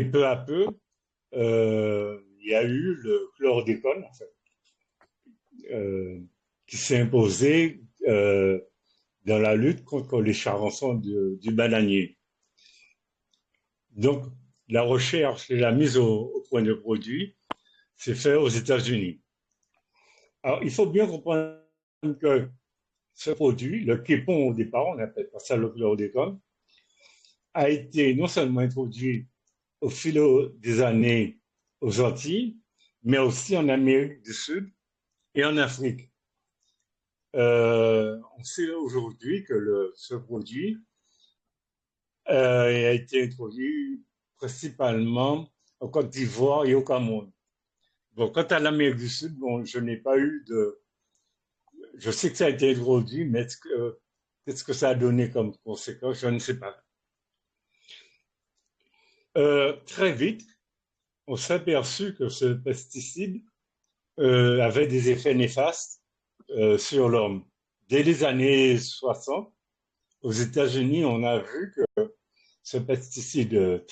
peu à peu, il y a eu le chlordécone, en fait, euh, qui s'est imposé dans la lutte contre les charançons du bananier. Donc, la recherche et la mise au point de produit s'est fait aux États-Unis. Alors, il faut bien comprendre que ce produit, le képon au départ, on appelle pas ça le chlordécone, a été non seulement introduit au fil des années aux Antilles, mais aussi en Amérique du Sud et en Afrique. On sait aujourd'hui que ce produit a été introduit principalement en Côte d'Ivoire et au Cameroun. Bon, quant à l'Amérique du Sud, bon, je n'ai pas eu de. Je sais que ça a été introduit, mais qu'est-ce que ça a donné comme conséquence? Je ne sais pas. Très vite, on s'est aperçu que ce pesticide avait des effets néfastes sur l'homme. Dès les années 60, aux États-Unis, on a vu que ce pesticide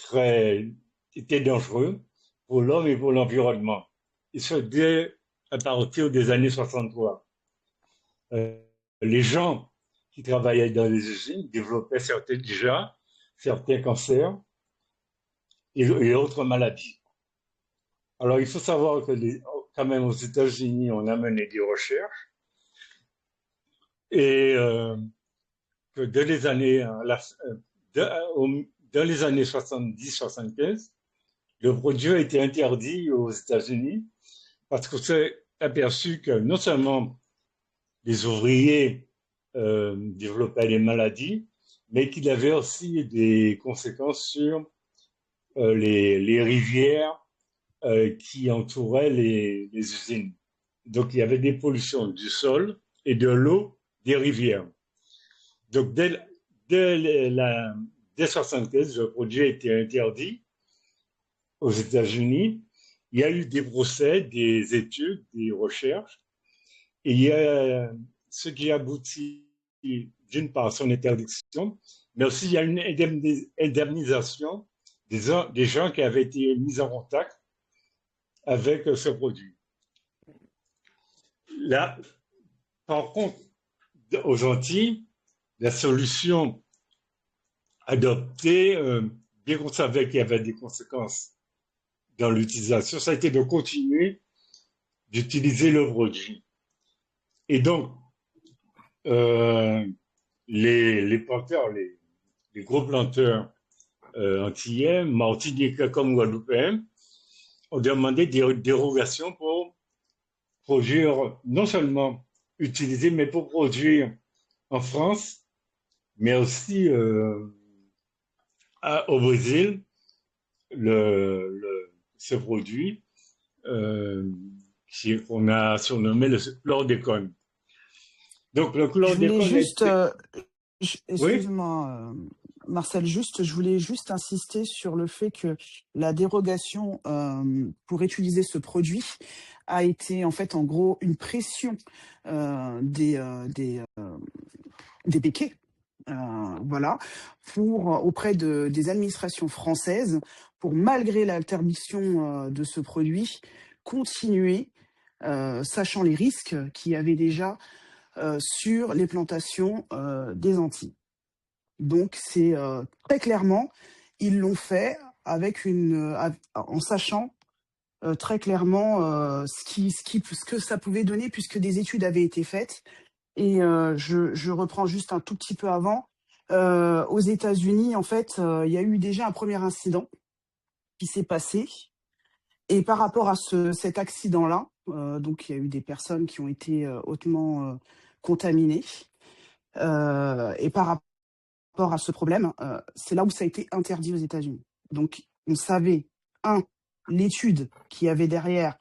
était dangereux pour l'homme et pour l'environnement. Et ce, dès à partir des années 63. Euh, les gens qui travaillaient dans les usines développaient déjà certains cancers et autres maladies. Alors, il faut savoir que quand même aux États-Unis, on a mené des recherches et que dès les années, dans les années 70-75, le produit a été interdit aux États-Unis parce qu'on s'est aperçu que non seulement les ouvriers développaient des maladies, mais qu'il avait aussi des conséquences sur les rivières qui entouraient les usines. Donc, il y avait des pollutions du sol et de l'eau des rivières. Donc, dès 75, le produit a été interdit aux États-Unis. Il y a eu des procès, des études, des recherches, et il y a ce qui aboutit d'une part à son interdiction, mais aussi il y a une indemnisation des gens qui avaient été mis en contact avec ce produit. Là, par contre, aux Antilles, la solution adoptée, bien qu'on savait qu'il y avait des conséquences dans l'utilisation, ça a été de continuer d'utiliser le produit. Et donc, euh, les planteurs, les gros planteurs antillais, martiniquais comme guadeloupéens, ont demandé des dérogations pour produire, non seulement utiliser, mais pour produire en France, mais aussi au Brésil, ce produit euh, qu'on a surnommé le chlordécone. Donc le Je voulais chlordécone juste, est... Oui. excuse-moi, Marcel, je voulais juste insister sur le fait que la dérogation pour utiliser ce produit a été en fait en gros une pression des béquets, voilà, auprès des administrations françaises pour, malgré l'interdiction de ce produit, continuer, sachant les risques qu'il y avait déjà sur les plantations des Antilles. Donc c'est très clairement, ils l'ont fait avec en sachant très clairement ce que ça pouvait donner, puisque des études avaient été faites. Et je reprends juste un tout petit peu avant. Aux États-Unis, en fait, il y a eu déjà un premier incident qui s'est passé. Et par rapport à cet accident-là, donc il y a eu des personnes qui ont été hautement contaminées. Et par rapport à ce problème, c'est là où ça a été interdit aux États-Unis. Donc on savait, l'étude qu'il y avait derrière,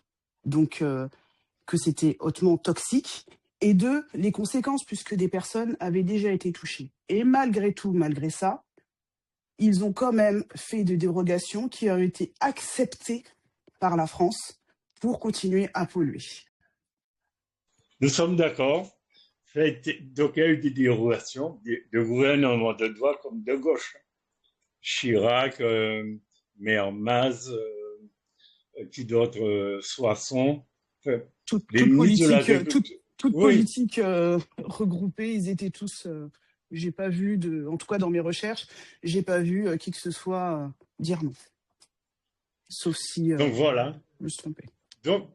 donc que c'était hautement toxique, et deux, les conséquences, puisque des personnes avaient déjà été touchées. Et malgré tout, malgré ça, ils ont quand même fait des dérogations qui ont été acceptées par la France pour continuer à polluer. Nous sommes d'accord. Donc il y a eu des dérogations de gouvernements de droite comme de gauche. Chirac, mais en masse, qui d'autre, Soissons, enfin, Toute, les toute ministres de politique, l'Agriculture. toute Oui, politique regroupée, ils étaient tous. J'ai pas vu en tout cas dans mes recherches, j'ai pas vu qui que ce soit dire non, sauf si donc voilà. je me suis trompée. Donc,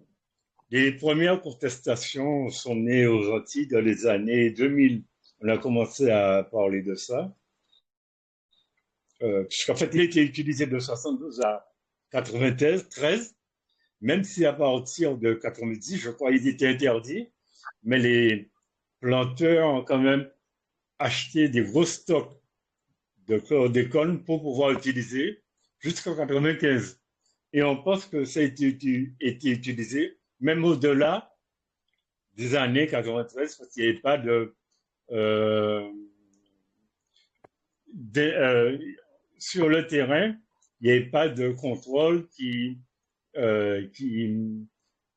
les premières contestations sont nées aux Antilles dans les années 2000. On a commencé à parler de ça. Puisqu'en fait, il a été utilisé de 72 à 93, même si à partir de 90, je crois, il était interdit. Mais les planteurs ont quand même acheté des gros stocks de chlordécone pour pouvoir utiliser jusqu'en 95. Et on pense que ça a été utilisé même au-delà des années 93 parce qu'il n'y avait pas euh, de sur le terrain, il n'y avait pas de contrôle qui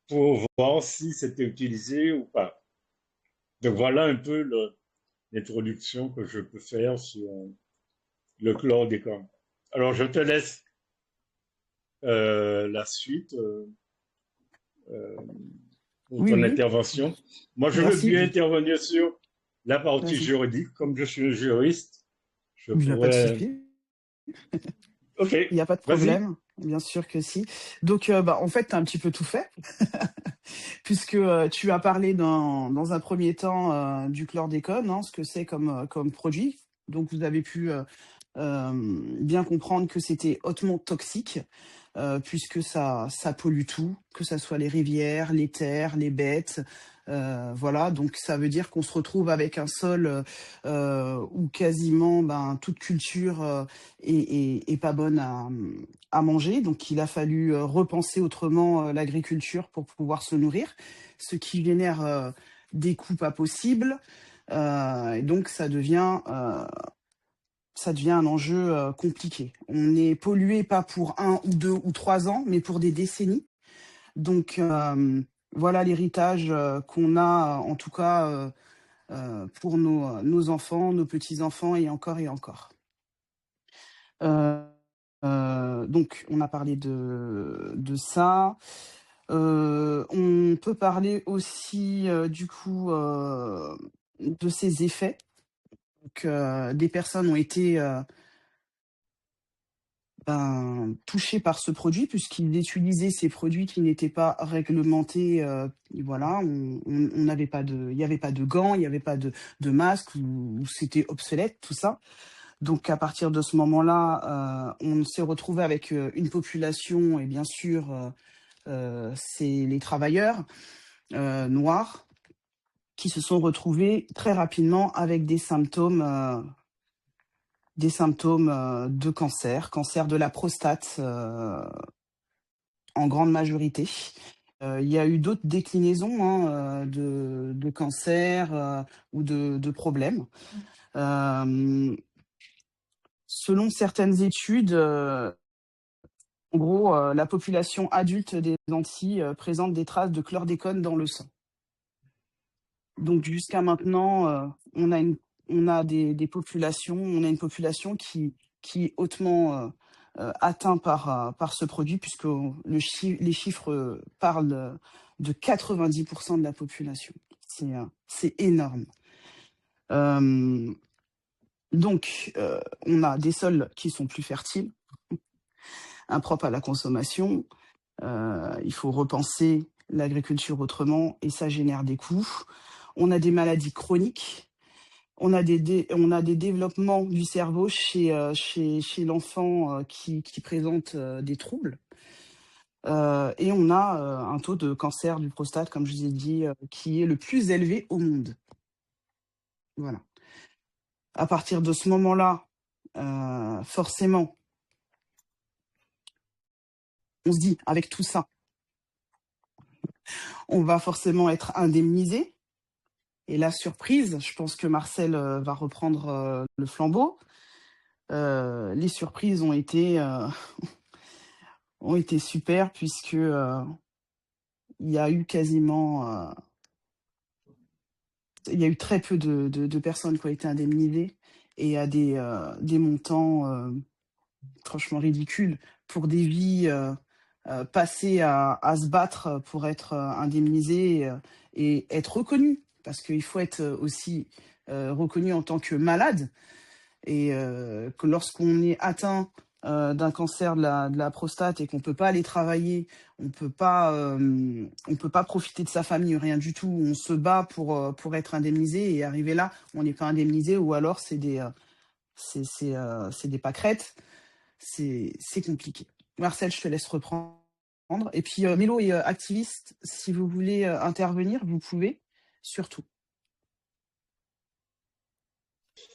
pour voir si c'était utilisé ou pas. Donc voilà un peu l'introduction que je peux faire sur le chlordécone. Alors je te laisse la suite euh, pour Oui, ton oui, intervention. Moi, je veux merci. bien intervenir sur la partie Vas-y. juridique. Comme je suis juriste, je Il n'y a pas de pourrais. souci. OK, Il n'y a pas de vas-y. problème, bien sûr que si. Donc, bah, en fait, tu as un petit peu tout fait, puisque tu as parlé dans un premier temps du chlordécone, hein, ce que c'est comme produit. Donc, vous avez pu bien comprendre que c'était hautement toxique, puisque ça pollue tout, que ça soit les rivières, les terres, les bêtes. Voilà, donc ça veut dire qu'on se retrouve avec un sol où quasiment toute culture est pas bonne à manger. Donc il a fallu repenser autrement l'agriculture pour pouvoir se nourrir, ce qui génère des coûts pas possibles. Et donc ça devient un enjeu compliqué. On est pollué pas pour 1 ou 2 ou 3 ans, mais pour des décennies. Donc voilà l'héritage qu'on a, en tout cas pour nos enfants, nos petits-enfants et encore et encore. Donc on a parlé de ça. On peut parler aussi du coup de ses effets. Donc des personnes ont été touchés par ce produit puisqu'ils utilisaient ces produits qui n'étaient pas réglementés. Et voilà, on n'avait pas il n'y avait pas de gants, il n'y avait pas de masque, ou c'était obsolète tout ça. Donc à partir de ce moment-là, on s'est retrouvé avec une population et bien sûr, c'est les travailleurs noirs qui se sont retrouvés très rapidement avec des symptômes de cancer de la prostate en grande majorité. Il y a eu d'autres déclinaisons hein, de cancer ou de problèmes. Selon certaines études, en gros, la population adulte des Antilles présente des traces de chlordécone dans le sang. Donc jusqu'à maintenant, on a des populations, on a une population qui est hautement atteinte par ce produit, puisque les chiffres parlent de 90% de la population. C'est énorme. Donc, on a des sols qui sont plus fertiles, impropres à la consommation. Il faut repenser l'agriculture autrement et ça génère des coûts. On a des maladies chroniques. On a des développements du cerveau chez l'enfant qui présente des troubles. Et on a un taux de cancer du prostate, comme je vous ai dit, qui est le plus élevé au monde. Voilà. À partir de ce moment-là, forcément, on se dit, avec tout ça, on va forcément être indemnisé. Et la surprise, je pense que Marcel va reprendre le flambeau. Les surprises ont été super puisque il y a eu il y a eu très peu de personnes qui ont été indemnisées et à des montants franchement ridicules. pour des vies passées à se battre pour être indemnisées et être reconnues. Parce qu'il faut être aussi reconnu en tant que malade et que lorsqu'on est atteint d'un cancer de la prostate et qu'on peut pas aller travailler, on peut pas profiter de sa famille, rien du tout. On se bat pour être indemnisé et arriver là, on n'est pas indemnisé ou alors c'est des pâquerettes. C'est compliqué. Marcel, je te laisse reprendre. Et puis Mélo est activiste. Si vous voulez intervenir, vous pouvez, surtout.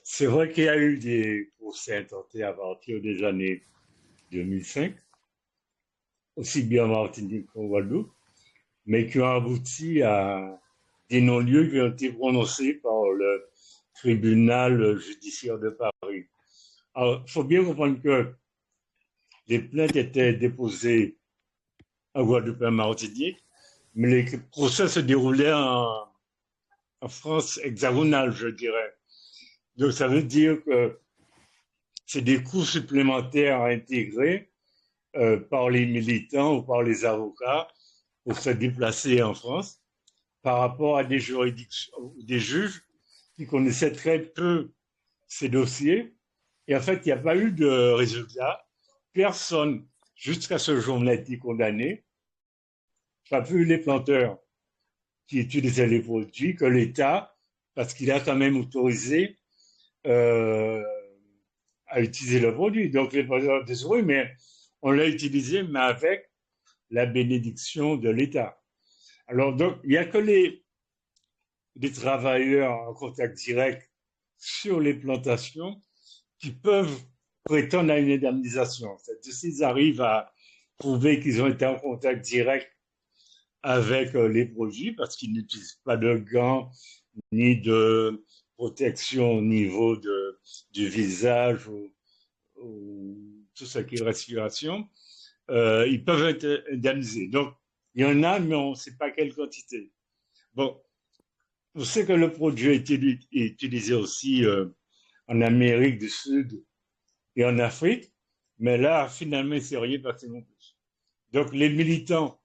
C'est vrai qu'il y a eu des procès intentés à partir des années 2005, aussi bien en Martinique qu'en Guadeloupe, mais qui ont abouti à des non-lieux qui ont été prononcés par le tribunal judiciaire de Paris. Alors, il faut bien comprendre que les plaintes étaient déposées en Guadeloupe et en Martinique, mais les procès se déroulaient en France hexagonale, je dirais. Donc, ça veut dire que c'est des coûts supplémentaires à intégrer par les militants ou par les avocats pour se déplacer en France par rapport à des juridictions, des juges qui connaissaient très peu ces dossiers. Et en fait, il n'y a pas eu de résultat. Personne, jusqu'à ce jour, n'a été condamné. Pas plus les planteurs qui utilisaient les produits que l'État, parce qu'il a quand même autorisé euh, à utiliser le produit. Donc les planteurs disent oui, mais on l'a utilisé, mais avec la bénédiction de l'État. Alors donc, il n'y a que les travailleurs en contact direct sur les plantations qui peuvent prétendre à une indemnisation. C'est-à-dire s'ils arrivent à prouver qu'ils ont été en contact direct avec les produits parce qu'ils n'utilisent pas de gants ni de protection au niveau du visage ou tout ce qui est respiration, ils peuvent être indemnisés. Donc, il y en a, mais on ne sait pas quelle quantité. Bon, on sait que le produit est utilisé aussi en Amérique du Sud et en Afrique, mais là, finalement, c'est rien passé non plus. Donc, les militants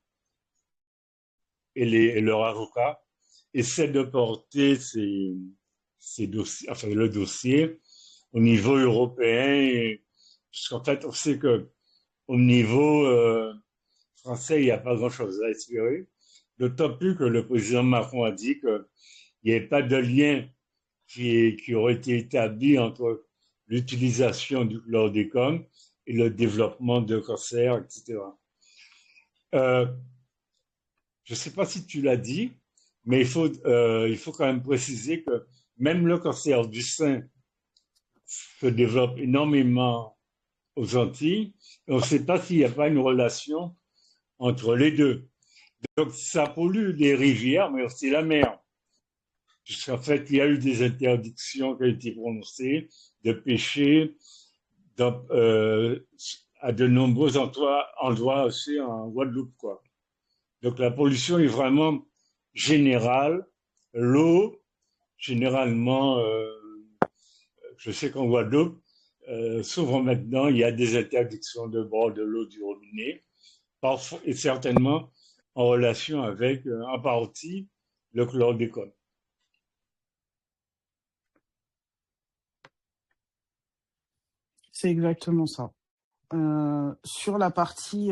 et leurs avocats essaient de porter ces dossiers, enfin, le dossier au niveau européen, puisqu'en fait, on sait que au niveau français, il n'y a pas grand-chose à espérer, d'autant plus que le président Macron a dit qu'il n'y avait pas de lien qui aurait été établi entre l'utilisation du chlordécone et le développement de cancers, etc. Euh, je ne sais pas si tu l'as dit, mais il faut quand même préciser que même le cancer du sein se développe énormément aux Antilles. Et on ne sait pas s'il n'y a pas une relation entre les deux. Donc ça pollue les rivières, mais aussi la mer. Puisqu'en fait, il y a eu des interdictions qui ont été prononcées de pêcher dans, à de nombreux endroits aussi en Guadeloupe, quoi. Donc la pollution est vraiment générale. L'eau, généralement, je sais qu'en Guadeloupe, souvent maintenant, il y a des interdictions de boire de l'eau du robinet, parfois, et certainement en relation avec, en partie, le chlordécone. C'est exactement ça. Sur la partie,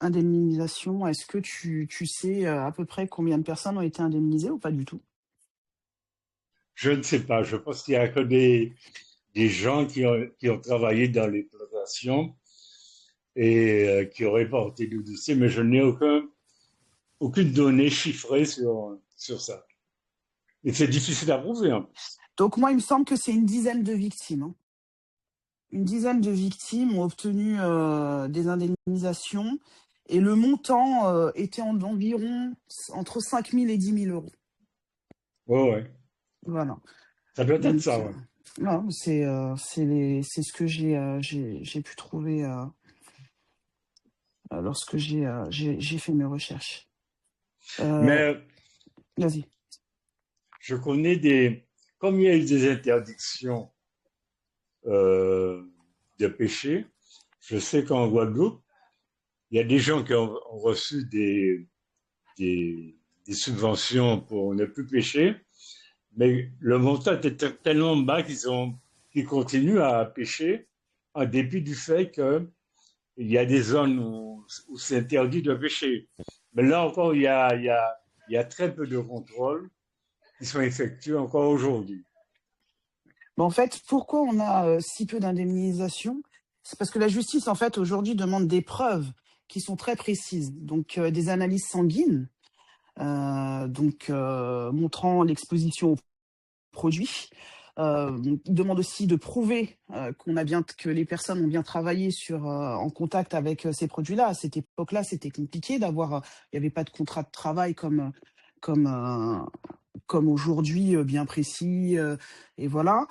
indemnisation, est-ce que tu sais à peu près combien de personnes ont été indemnisées ou pas du tout? Je ne sais pas, je pense qu'il n'y a que des gens qui ont travaillé dans les plantations et qui auraient porté le dossier, mais je n'ai aucune donnée chiffrée sur ça. Et c'est difficile à prouver, hein. Donc moi, il me semble que c'est une dizaine de victimes, hein. Une dizaine de victimes ont obtenu des indemnisations et le montant était environ entre 5 000 et 10 000 euros. Ouais, ouais. Voilà. Ça doit être Donc, ça, ouais. non, c'est ce que j'ai pu trouver lorsque j'ai fait mes recherches. Mais Vas-y. je connais comme il y a eu des interdictions, euh, de pêcher. Je sais qu'en Guadeloupe, il y a des gens qui ont reçu des subventions pour ne plus pêcher, mais le montant était tellement bas qu'ils continuent à pêcher en dépit du fait qu'il y a des zones où c'est interdit de pêcher. Mais là encore, il y a très peu de contrôles qui sont effectués encore aujourd'hui. En fait, pourquoi on a si peu d'indemnisation? C'est parce que la justice, en fait, aujourd'hui, demande des preuves qui sont très précises. Donc, des analyses sanguines, montrant l'exposition aux produits. Il demande aussi de prouver que les personnes ont bien travaillé en contact avec ces produits-là. À cette époque-là, c'était compliqué d'avoir. Il n'y avait pas de contrat de travail comme, euh, comme aujourd'hui, bien précis, et voilà.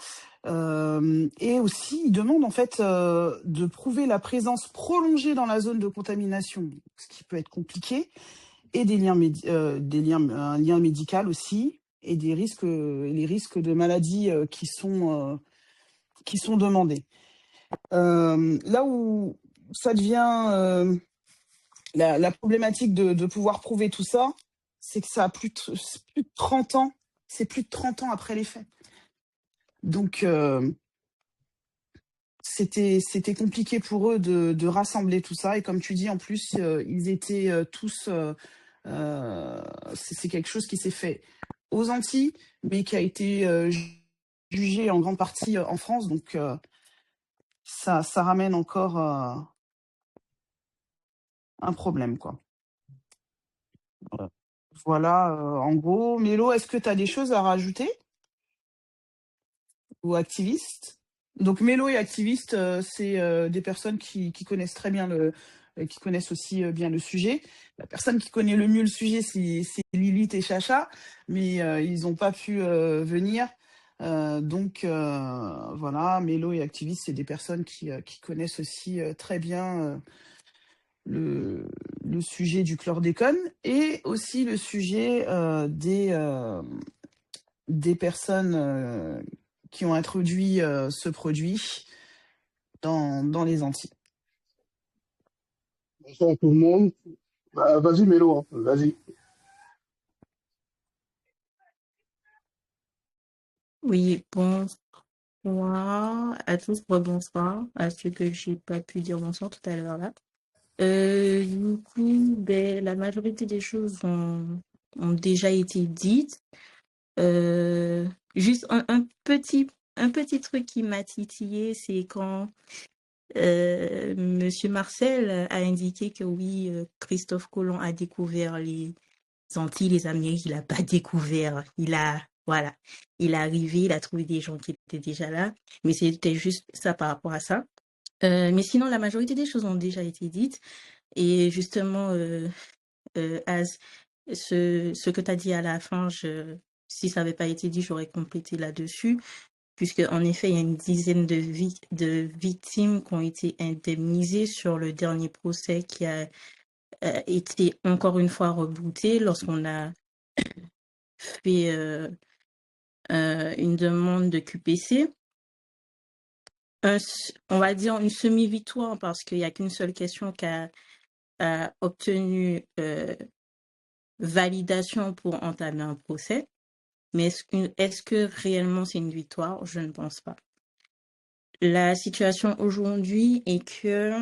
Et aussi, il demande en fait de prouver la présence prolongée dans la zone de contamination, ce qui peut être compliqué, et un lien médical aussi, et les risques de maladies qui sont demandés. Là où ça devient la problématique de pouvoir prouver tout ça, c'est que ça a plus de 30 ans. C'est plus de 30 ans après les faits. Donc, c'était compliqué pour eux de rassembler tout ça. Et comme tu dis, en plus, ils étaient tous. C'est quelque chose qui s'est fait aux Antilles, mais qui a été jugé en grande partie en France. Donc, ça ramène encore un problème, quoi. Voilà, en gros. Mélo, est-ce que tu as des choses à rajouter? Ou activiste? Donc mélo et activiste, c'est des personnes qui connaissent très bien qui connaissent aussi bien le sujet. La personne qui connaît le mieux le sujet, c'est Lilith et Chacha, mais ils n'ont pas pu venir. Voilà, mélo et activiste, c'est des personnes qui connaissent aussi très bien le sujet du chlordécone et aussi le sujet des personnes qui ont introduit ce produit dans les Antilles. Bonsoir tout le monde. Bah, vas-y, Mélo, hein. Vas-y. Oui, bonsoir à tous, bonsoir à ceux que j'ai pas pu dire bonsoir tout à l'heure là. Du coup, ben, la majorité des choses ont déjà été dites. Juste un petit truc qui m'a titillé, c'est quand Monsieur Marcel a indiqué que oui, Christophe Colomb a découvert les Antilles, les Amériques, il n'a pas découvert. Voilà, il est arrivé, il a trouvé des gens qui étaient déjà là, mais c'était juste ça par rapport à ça. Mais sinon, la majorité des choses ont déjà été dites. Et justement, Az, ce que tu as dit à la fin, si ça n'avait pas été dit, j'aurais complété là-dessus, puisque en effet, il y a une dizaine de victimes qui ont été indemnisées sur le dernier procès qui a été encore une fois rebooté lorsqu'on a fait une demande de QPC. On va dire une semi-victoire parce qu'il n'y a qu'une seule question qui a obtenu validation pour entamer un procès. Mais est-ce que réellement c'est une victoire? Je ne pense pas. La situation aujourd'hui est que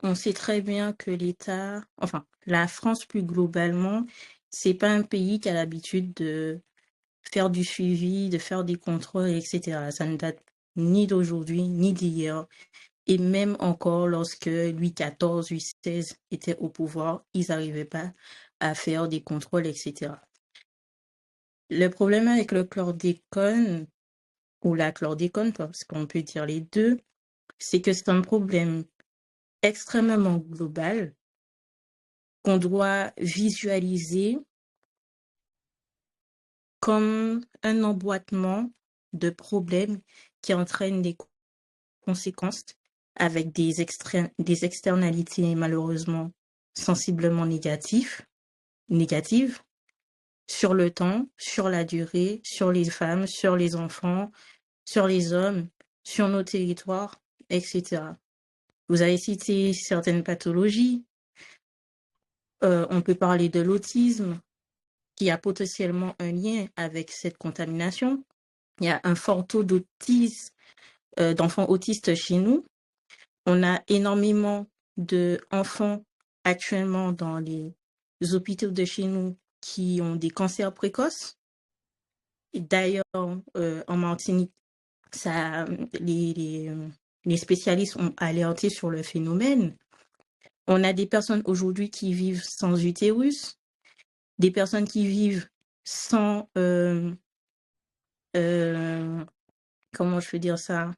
on sait très bien que l'État, enfin la France plus globalement, c'est pas un pays qui a l'habitude de faire du suivi, de faire des contrôles, etc. Ça ne date ni d'aujourd'hui, ni d'hier. Et même encore lorsque Louis XIV, Louis XVI étaient au pouvoir, ils n'arrivaient pas à faire des contrôles, etc. Le problème avec le chlordécone, ou la chlordécone, parce qu'on peut dire les deux, c'est que c'est un problème extrêmement global qu'on doit visualiser comme un emboîtement de problèmes qui entraînent des conséquences avec des externalités malheureusement sensiblement négatives sur le temps, sur la durée, sur les femmes, sur les enfants, sur les hommes, sur nos territoires etc. Vous avez cité certaines pathologies. On peut parler de l'autisme, qui a potentiellement un lien avec cette contamination. Il y a un fort taux d'enfants autistes chez nous. On a énormément d'enfants actuellement dans les hôpitaux de chez nous qui ont des cancers précoces. D'ailleurs, en Martinique, les spécialistes ont alerté sur le phénomène. On a des personnes aujourd'hui qui vivent sans utérus, des personnes qui vivent sans, comment je peux dire ça?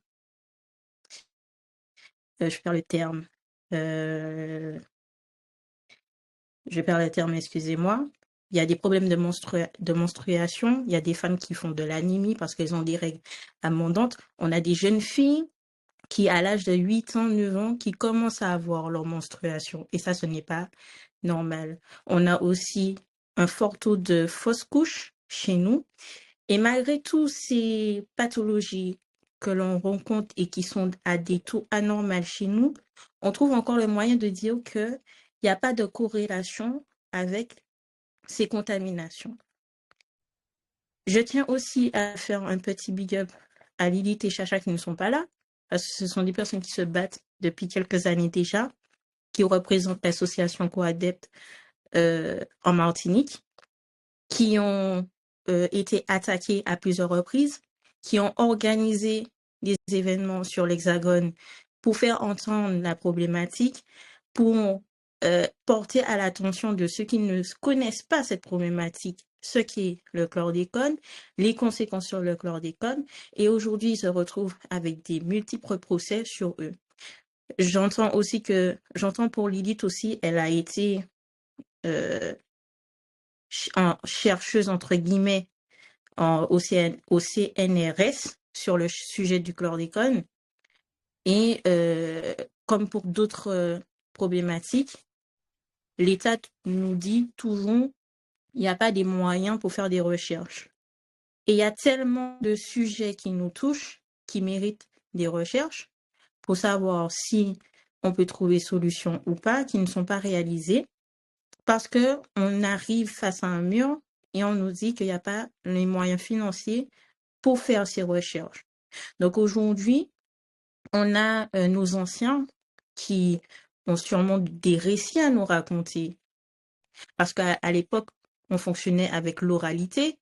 Je perds le terme. Je perds le terme, excusez-moi. Il y a des problèmes de menstruation. Il y a des femmes qui font de l'anémie parce qu'elles ont des règles abondantes. On a des jeunes filles qui, à l'âge de 8 ans, 9 ans, qui commencent à avoir leur menstruation. Et ça, ce n'est pas normal. On a aussi un fort taux de fausses couches chez nous. Et malgré toutes ces pathologies que l'on rencontre et qui sont à des taux anormaux chez nous, on trouve encore le moyen de dire qu'il n'y a pas de corrélation avec ces contaminations. Je tiens aussi à faire un petit big up à Lilith et Chacha qui ne sont pas là, parce que ce sont des personnes qui se battent depuis quelques années déjà, qui représentent l'association Coadepte en Martinique, qui ont été attaquées à plusieurs reprises, qui ont organisé des événements sur l'Hexagone pour faire entendre la problématique, pour porter à l'attention de ceux qui ne connaissent pas cette problématique, ce qu'est le chlordécone, les conséquences sur le chlordécone, et aujourd'hui, ils se retrouvent avec des multiples procès sur eux. J'entends pour Lilith aussi, elle a été chercheuse, entre guillemets, au CNRS sur le sujet du chlordécone. Et comme pour d'autres problématiques, l'État nous dit toujours il n'y a pas des moyens pour faire des recherches. Et il y a tellement de sujets qui nous touchent, qui méritent des recherches, pour savoir si on peut trouver solution ou pas, qui ne sont pas réalisées, parce qu'on arrive face à un mur et on nous dit qu'il n'y a pas les moyens financiers pour faire ces recherches. Donc aujourd'hui, on a nos anciens qui ont sûrement des récits à nous raconter. Parce qu'à l'époque, on fonctionnait avec l'oralité.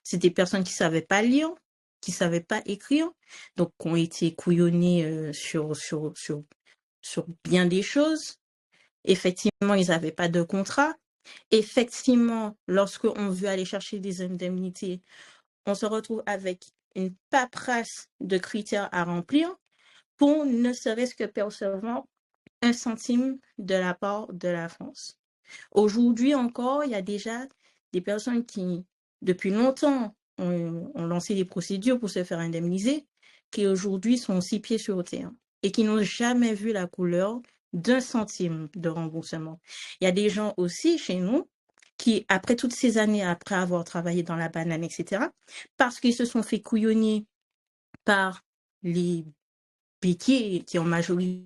C'est des personnes qui ne savaient pas lire, qui ne savaient pas écrire, donc qui ont été couillonnées sur bien des choses. Effectivement, ils n'avaient pas de contrat. Effectivement, lorsqu'on veut aller chercher des indemnités, on se retrouve avec une paperasse de critères à remplir pour ne serait-ce que percevoir 1 centime de la part de la France. Aujourd'hui encore, il y a déjà des personnes qui, depuis longtemps, ont lancé des procédures pour se faire indemniser, qui aujourd'hui sont 6 pieds sur terre et qui n'ont jamais vu la couleur d'1 centime de remboursement. Il y a des gens aussi chez nous qui, après toutes ces années, après avoir travaillé dans la banane, etc., parce qu'ils se sont fait couillonner par les béquiers qui en majorité,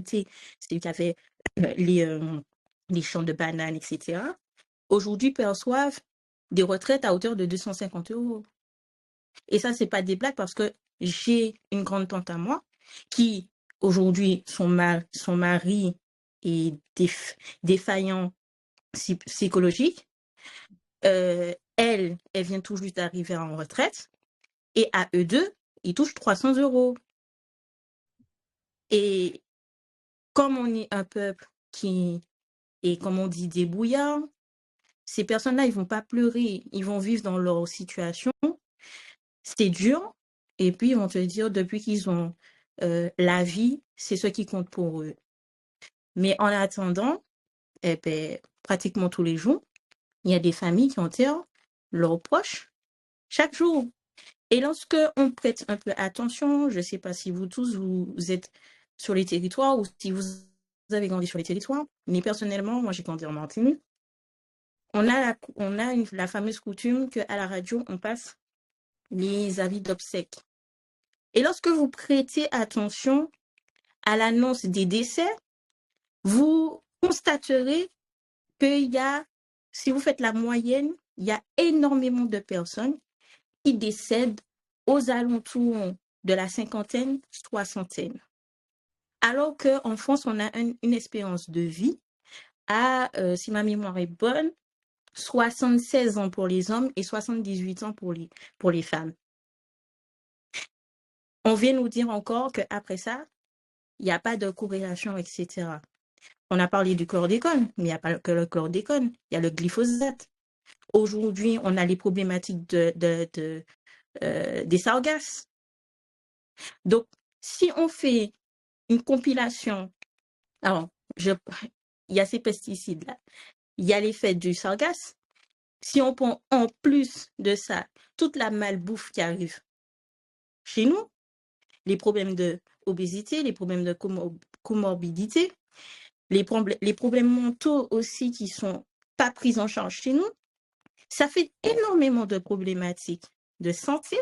c'est qui avaient les champs de bananes, etc., aujourd'hui perçoivent des retraites à hauteur de 250 €. Et ça, c'est pas des blagues parce que j'ai une grande tante à moi qui, aujourd'hui, son mari est défaillant psychologique. Elle vient tout juste d'arriver en retraite et à eux deux, ils touchent 300 €. Et comme on est un peuple qui est, comme on dit, débrouillard, ces personnes-là, ils vont pas pleurer, ils vont vivre dans leur situation. C'est dur. Et puis, ils vont te dire, depuis qu'ils ont la vie, c'est ce qui compte pour eux. Mais en attendant, pratiquement tous les jours, il y a des familles qui enterrent leurs proches chaque jour. Et lorsque on prête un peu attention, je ne sais pas si vous tous, vous êtes sur les territoires ou si vous avez grandi sur les territoires, mais personnellement, moi j'ai grandi en Martinique. On a la fameuse coutume qu'à la radio, on passe les avis d'obsèques. Et lorsque vous prêtez attention, à l'annonce des décès, vous constaterez qu'il y a, si vous faites la moyenne, il y a énormément de personnes qui décèdent aux alentours de la cinquantaine, soixantaine. Alors qu'en France, on a une espérance de vie à, si ma mémoire est bonne, 76 ans pour les hommes et 78 ans pour les femmes. On vient nous dire encore qu'après ça, il n'y a pas de corrélation, etc. On a parlé du chlordécone, mais il n'y a pas que le chlordécone, il y a le glyphosate. Aujourd'hui, on a les problématiques des sargasses. Donc, si on fait une compilation, alors, il y a ces pesticides-là, il y a l'effet du sargasse. Si on prend en plus de ça toute la malbouffe qui arrive chez nous, les problèmes d'obésité, les problèmes de comorbidité, les problèmes mentaux aussi qui sont pas pris en charge chez nous, ça fait énormément de problématiques de santé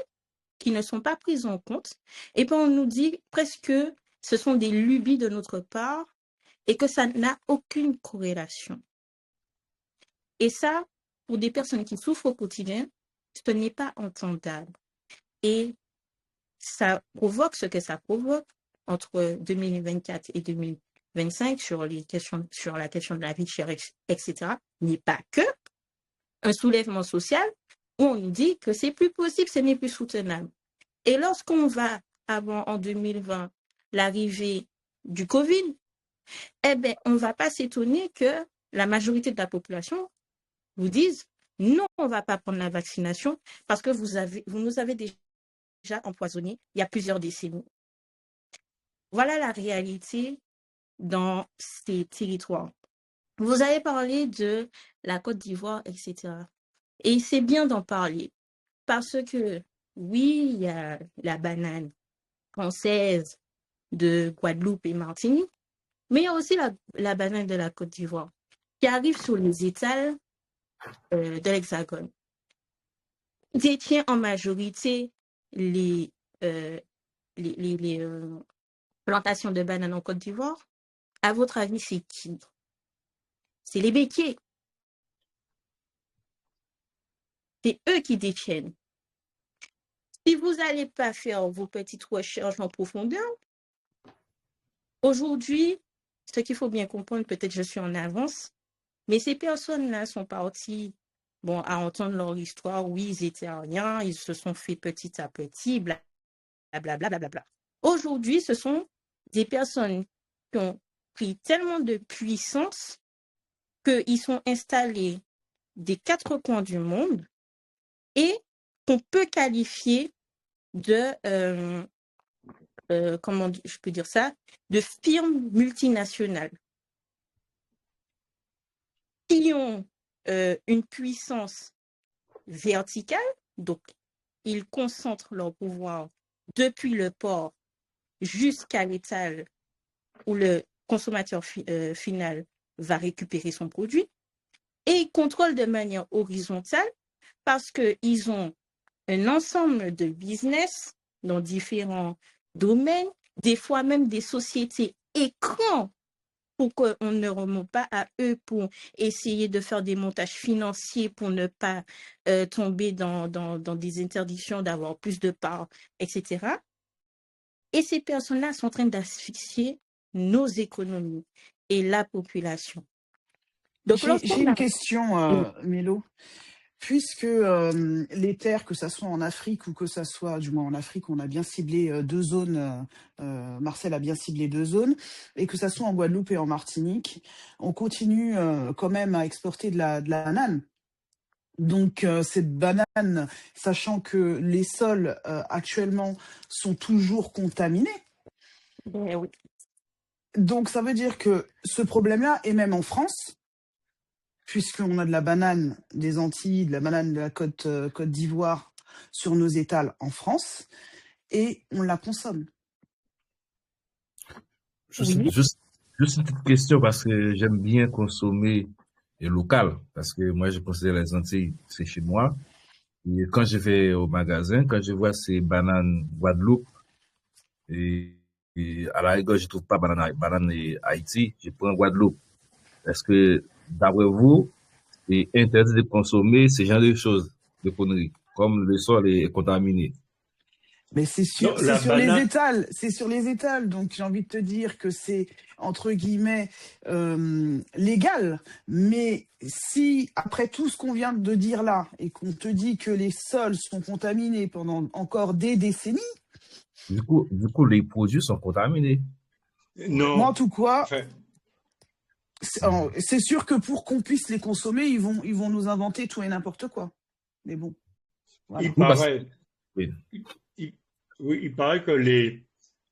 qui ne sont pas prises en compte. Et puis on nous dit presque que ce sont des lubies de notre part et que ça n'a aucune corrélation. Et ça, pour des personnes qui souffrent au quotidien, ce n'est pas entendable. Et ça provoque ce que ça provoque entre 2024 et 2025 sur la question de la vie chère, etc. n'est pas que un soulèvement social où on nous dit que c'est plus possible, ce n'est plus soutenable. Et lorsqu'on va avant en 2020 l'arrivée du Covid, eh bien, on ne va pas s'étonner que la majorité de la population vous dise non, on ne va pas prendre la vaccination parce que vous nous avez déjà empoisonnés il y a plusieurs décennies. Voilà la réalité dans ces territoires. Vous avez parlé de la Côte d'Ivoire, etc. Et c'est bien d'en parler parce que, oui, il y a la banane française de Guadeloupe et Martinique, mais il y a aussi la banane de la Côte d'Ivoire qui arrive sur les étals de l'Hexagone. Détient en majorité les plantations de bananes en Côte d'Ivoire. À votre avis, c'est qui? C'est les béquiers. C'est eux qui détiennent. Si vous n'allez pas faire vos petites recherches en profondeur, aujourd'hui, ce qu'il faut bien comprendre, peut-être je suis en avance, mais ces personnes-là sont parties à entendre leur histoire. Oui, ils étaient rien, ils se sont fait petit à petit, blablabla. Bla, bla, bla. Aujourd'hui, ce sont des personnes qui ont pris tellement de puissance qu'ils sont installés des quatre coins du monde et qu'on peut qualifier de, comment je peux dire ça, de firmes multinationales qui ont une puissance verticale, donc ils concentrent leur pouvoir depuis le port jusqu'à l'étal où le consommateur final va récupérer son produit, et ils contrôlent de manière horizontale parce qu'ils ont un ensemble de business dans différents domaines, des fois même des sociétés écrans pour qu'on ne remonte pas à eux pour essayer de faire des montages financiers pour ne pas tomber dans des interdictions d'avoir plus de parts, etc. Et ces personnes-là sont en train d'asphyxier nos économies et la population. Donc, J'ai une question, Mélo. Puisque les terres, que ça soit en Afrique ou que ça soit, du moins en Afrique, on a bien ciblé deux zones, Marcel a bien ciblé deux zones, et que ça soit en Guadeloupe et en Martinique, on continue quand même à exporter de la banane. Donc cette banane, sachant que les sols actuellement sont toujours contaminés. Oui. Donc ça veut dire que ce problème-là est même en France, puisqu'on a de la banane des Antilles, de la banane de la Côte d'Ivoire sur nos étals en France, et on la consomme. Juste une petite question, parce que j'aime bien consommer local, parce que moi je considère les Antilles, c'est chez moi. Et quand je vais au magasin, quand je vois ces bananes Guadeloupe et puis à la rigueur, je trouve pas banane et Haïti, je prends Guadeloupe. Est-ce que, d'après vous, c'est interdit de consommer ce genre de choses, de conneries, comme le sol est contaminé? Mais Non, c'est la sur les banane, étals, c'est sur les étals. Donc j'ai envie de te dire que c'est entre guillemets légal. Mais si après tout ce qu'on vient de dire là et qu'on te dit que les sols sont contaminés pendant encore des décennies, Du coup, les produits sont contaminés. moi en non. tout cas, Enfin, Mhm. c'est sûr que pour qu'on puisse les consommer, ils vont nous inventer tout et n'importe quoi. Mais bon, il voilà. Oui, parce que, paraît, oui. il, oui, il paraît que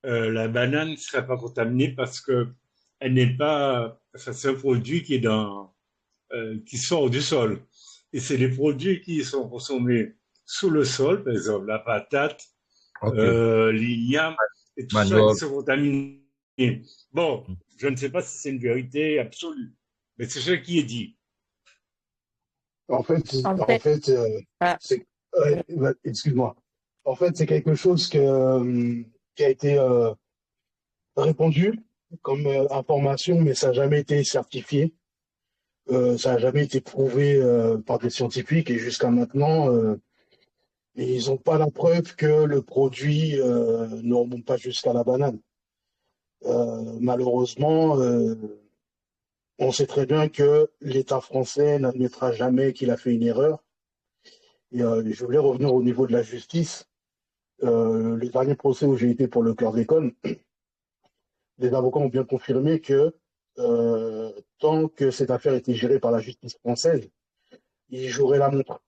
la banane ne serait pas contaminée parce que elle n'est pas, enfin, c'est un produit qui est qui sort du sol. Et c'est les produits qui sont consommés sous le sol, par exemple la patate, Ok. l'igname, et tout ça qui Manioc. sont contaminés. Bon, je ne sais pas si c'est une vérité absolue, mais c'est ce qui est dit. En fait, En en fait, fait, ah, c'est, ouais, excuse-moi. En fait, c'est quelque chose qui a été répandu comme information, mais ça n'a jamais été certifié. Ça n'a jamais été prouvé par des scientifiques et jusqu'à maintenant, ils n'ont pas la preuve que le produit ne remonte pas jusqu'à la banane. Malheureusement, on sait très bien que l'État français n'admettra jamais qu'il a fait une erreur. Et je voulais revenir au niveau de la justice. Le dernier procès où j'ai été pour le chlordécone, les avocats ont bien confirmé que euh, tant que cette affaire était gérée par la justice française, ils joueraient la montre.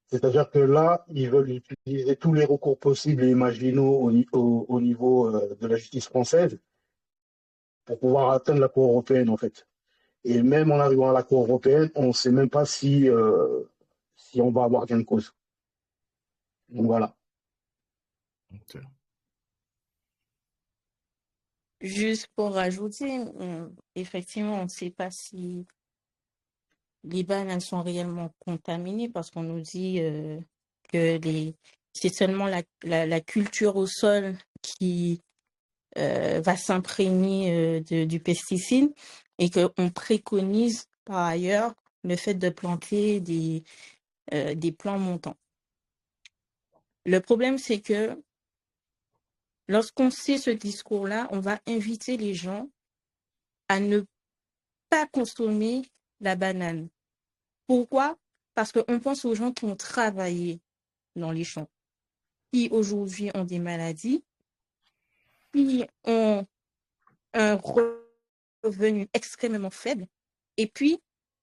C'est-à-dire que là, ils veulent utiliser tous les recours possibles et imaginaux au niveau de la justice française pour pouvoir atteindre la Cour européenne, en fait. Et même en arrivant à la Cour européenne, on ne sait même pas si on va avoir gain de cause. Donc voilà. Ok. juste pour rajouter, effectivement, on ne sait pas si les bananes sont réellement contaminées parce qu'on nous dit que c'est seulement la culture au sol qui va s'imprégner du pesticide et qu'on préconise par ailleurs le fait de planter des plants montants. Le problème, c'est que lorsqu'on sait ce discours-là, on va inviter les gens à ne pas consommer la banane. Pourquoi? Parce qu'on pense aux gens qui ont travaillé dans les champs, qui aujourd'hui ont des maladies, qui ont un revenu extrêmement faible, et puis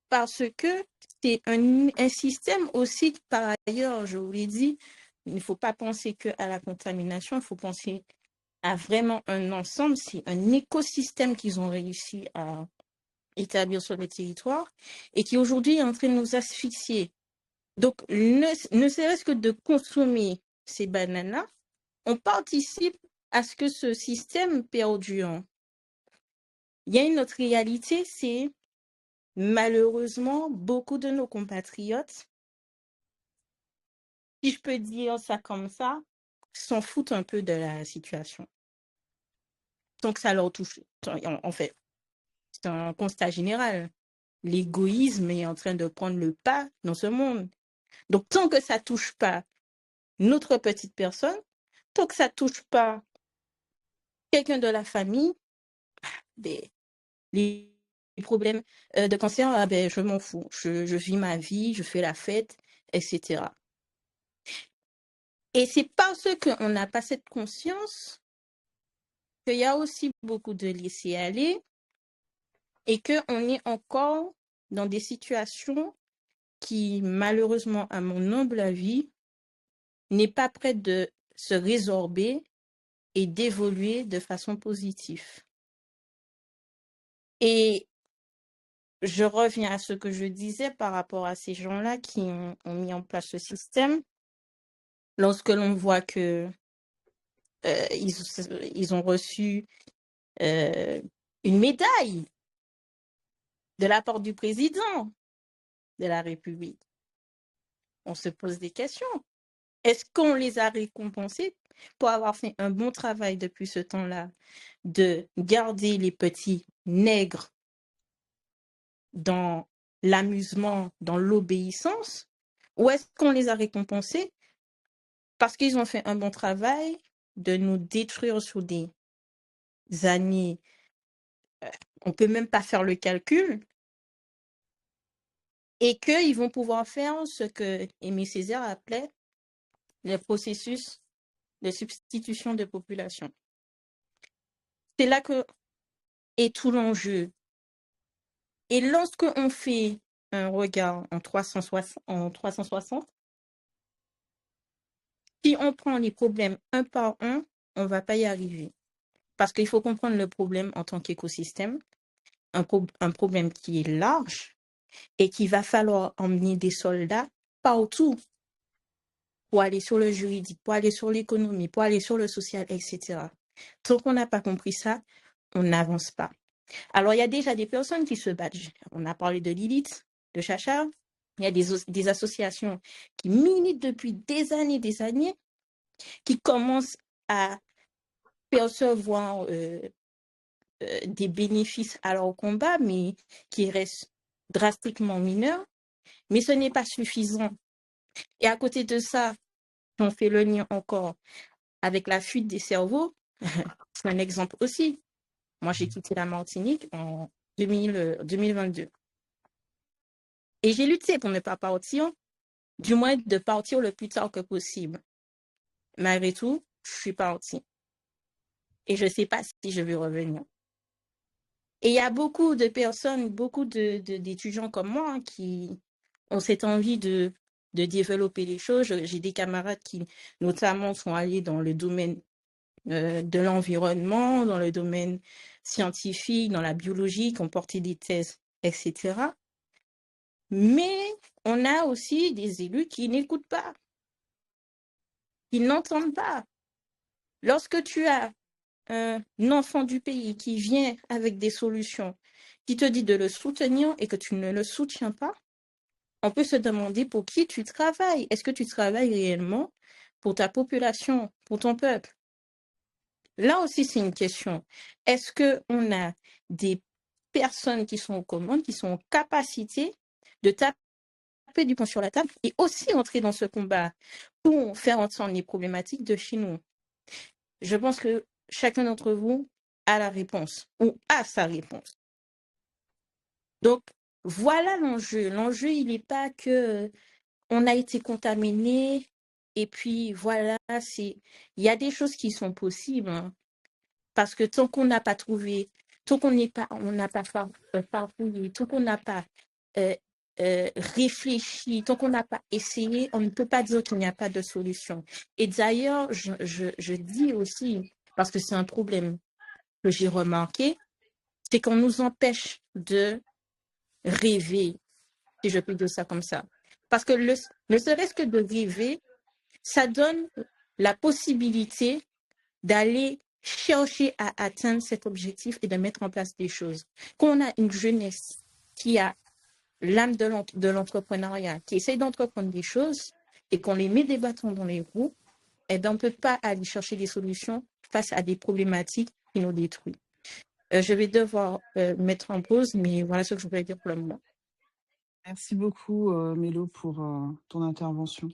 parce que c'est un système aussi, par ailleurs, je vous l'ai dit, il ne faut pas penser qu'à la contamination, il faut penser à vraiment un ensemble, c'est un écosystème qu'ils ont réussi à établir sur le territoire et qui aujourd'hui est en train de nous asphyxier. Donc, ne serait-ce que de consommer ces bananes-là, on participe à ce que ce système perdure. Il y a une autre réalité, c'est malheureusement beaucoup de nos compatriotes, si je peux dire ça comme ça, s'en foutent un peu de la situation. Tant que ça leur touche, en fait, c'est un constat général. L'égoïsme est en train de prendre le pas dans ce monde. Donc, tant que ça touche pas notre petite personne, tant que ça touche pas quelqu'un de la famille, ben, les problèmes de cancer, ah ben, je m'en fous. Je vis ma vie, je fais la fête, etc. Et c'est parce qu'on n'a pas cette conscience qu'il y a aussi beaucoup de laisser-aller et qu'on est encore dans des situations qui, malheureusement, à mon humble avis, n'est pas prête de se résorber et d'évoluer de façon positive. Et je reviens à ce que je disais par rapport à ces gens-là qui ont mis en place ce système. Lorsque l'on voit que ils ont reçu une médaille de la part du président de la République, on se pose des questions. Est-ce qu'on les a récompensés? pour avoir fait un bon travail depuis ce temps-là de garder les petits nègres dans l'amusement, dans l'obéissance, ou est-ce qu'on les a récompensés parce qu'ils ont fait un bon travail de nous détruire sur des années, on peut même pas faire le calcul, et qu'ils vont pouvoir faire ce que Aimé Césaire appelait le processus de substitution de population. C'est là que est tout l'enjeu. Et lorsque on fait un regard en 360, si on prend les problèmes un par un, on va pas y arriver. Parce qu'il faut comprendre le problème en tant qu'écosystème, un problème qui est large et qu'il va falloir emmener des soldats partout pour aller sur le juridique, pour aller sur l'économie, pour aller sur le social, etc. Tant qu'on n'a pas compris ça, on n'avance pas. Alors, il y a déjà des personnes qui se battent. On a parlé de Lilith, de Chacha. Il y a des associations qui militent depuis des années, qui commencent à percevoir des bénéfices à leur combat, mais qui restent drastiquement mineurs. Mais ce n'est pas suffisant. Et à côté de ça, on fait le lien encore avec la fuite des cerveaux. C'est un exemple aussi. Moi, j'ai quitté la Martinique en 2022. Et j'ai lutté pour ne pas partir, du moins de partir le plus tard que possible. Malgré tout, je suis partie. Et je ne sais pas si je vais revenir. Et il y a beaucoup de personnes, beaucoup d'étudiants comme moi qui ont cette envie de développer les choses. J'ai des camarades qui, notamment, sont allés dans le domaine de l'environnement, dans le domaine scientifique, dans la biologie, qui ont porté des thèses, etc. Mais on a aussi des élus qui n'écoutent pas, qui n'entendent pas. Lorsque tu as un enfant du pays qui vient avec des solutions, qui te dit de le soutenir et que tu ne le soutiens pas, on peut se demander pour qui tu travailles. Est-ce que tu travailles réellement pour ta population, pour ton peuple? Là aussi, c'est une question. Est-ce qu'on a des personnes qui sont aux commandes, qui sont en capacité de taper du poing sur la table et aussi entrer dans ce combat pour faire entendre les problématiques de chez nous? Je pense que chacun d'entre vous a la réponse ou a sa réponse. Donc, voilà l'enjeu. L'enjeu, il n'est pas que on a été contaminé et puis voilà, il y a des choses qui sont possibles, hein, parce que tant qu'on n'a pas trouvé, tant qu'on n'a pas farfouillé, tant qu'on n'a pas réfléchi, tant qu'on n'a pas essayé, on ne peut pas dire qu'il n'y a pas de solution. Et d'ailleurs, je dis aussi, parce que c'est un problème que j'ai remarqué, c'est qu'on nous empêche de rêver, si je peux dire ça comme ça. Parce que ne serait-ce que de rêver, ça donne la possibilité d'aller chercher à atteindre cet objectif et de mettre en place des choses. Quand on a une jeunesse qui a l'âme de l'entrepreneuriat, qui essaie d'entreprendre des choses et qu'on les met des bâtons dans les roues, eh bien, on ne peut pas aller chercher des solutions face à des problématiques qui nous détruisent. Je vais devoir mettre en pause, mais voilà ce que je voulais dire pour le moment. Merci beaucoup, Mélo, pour ton intervention.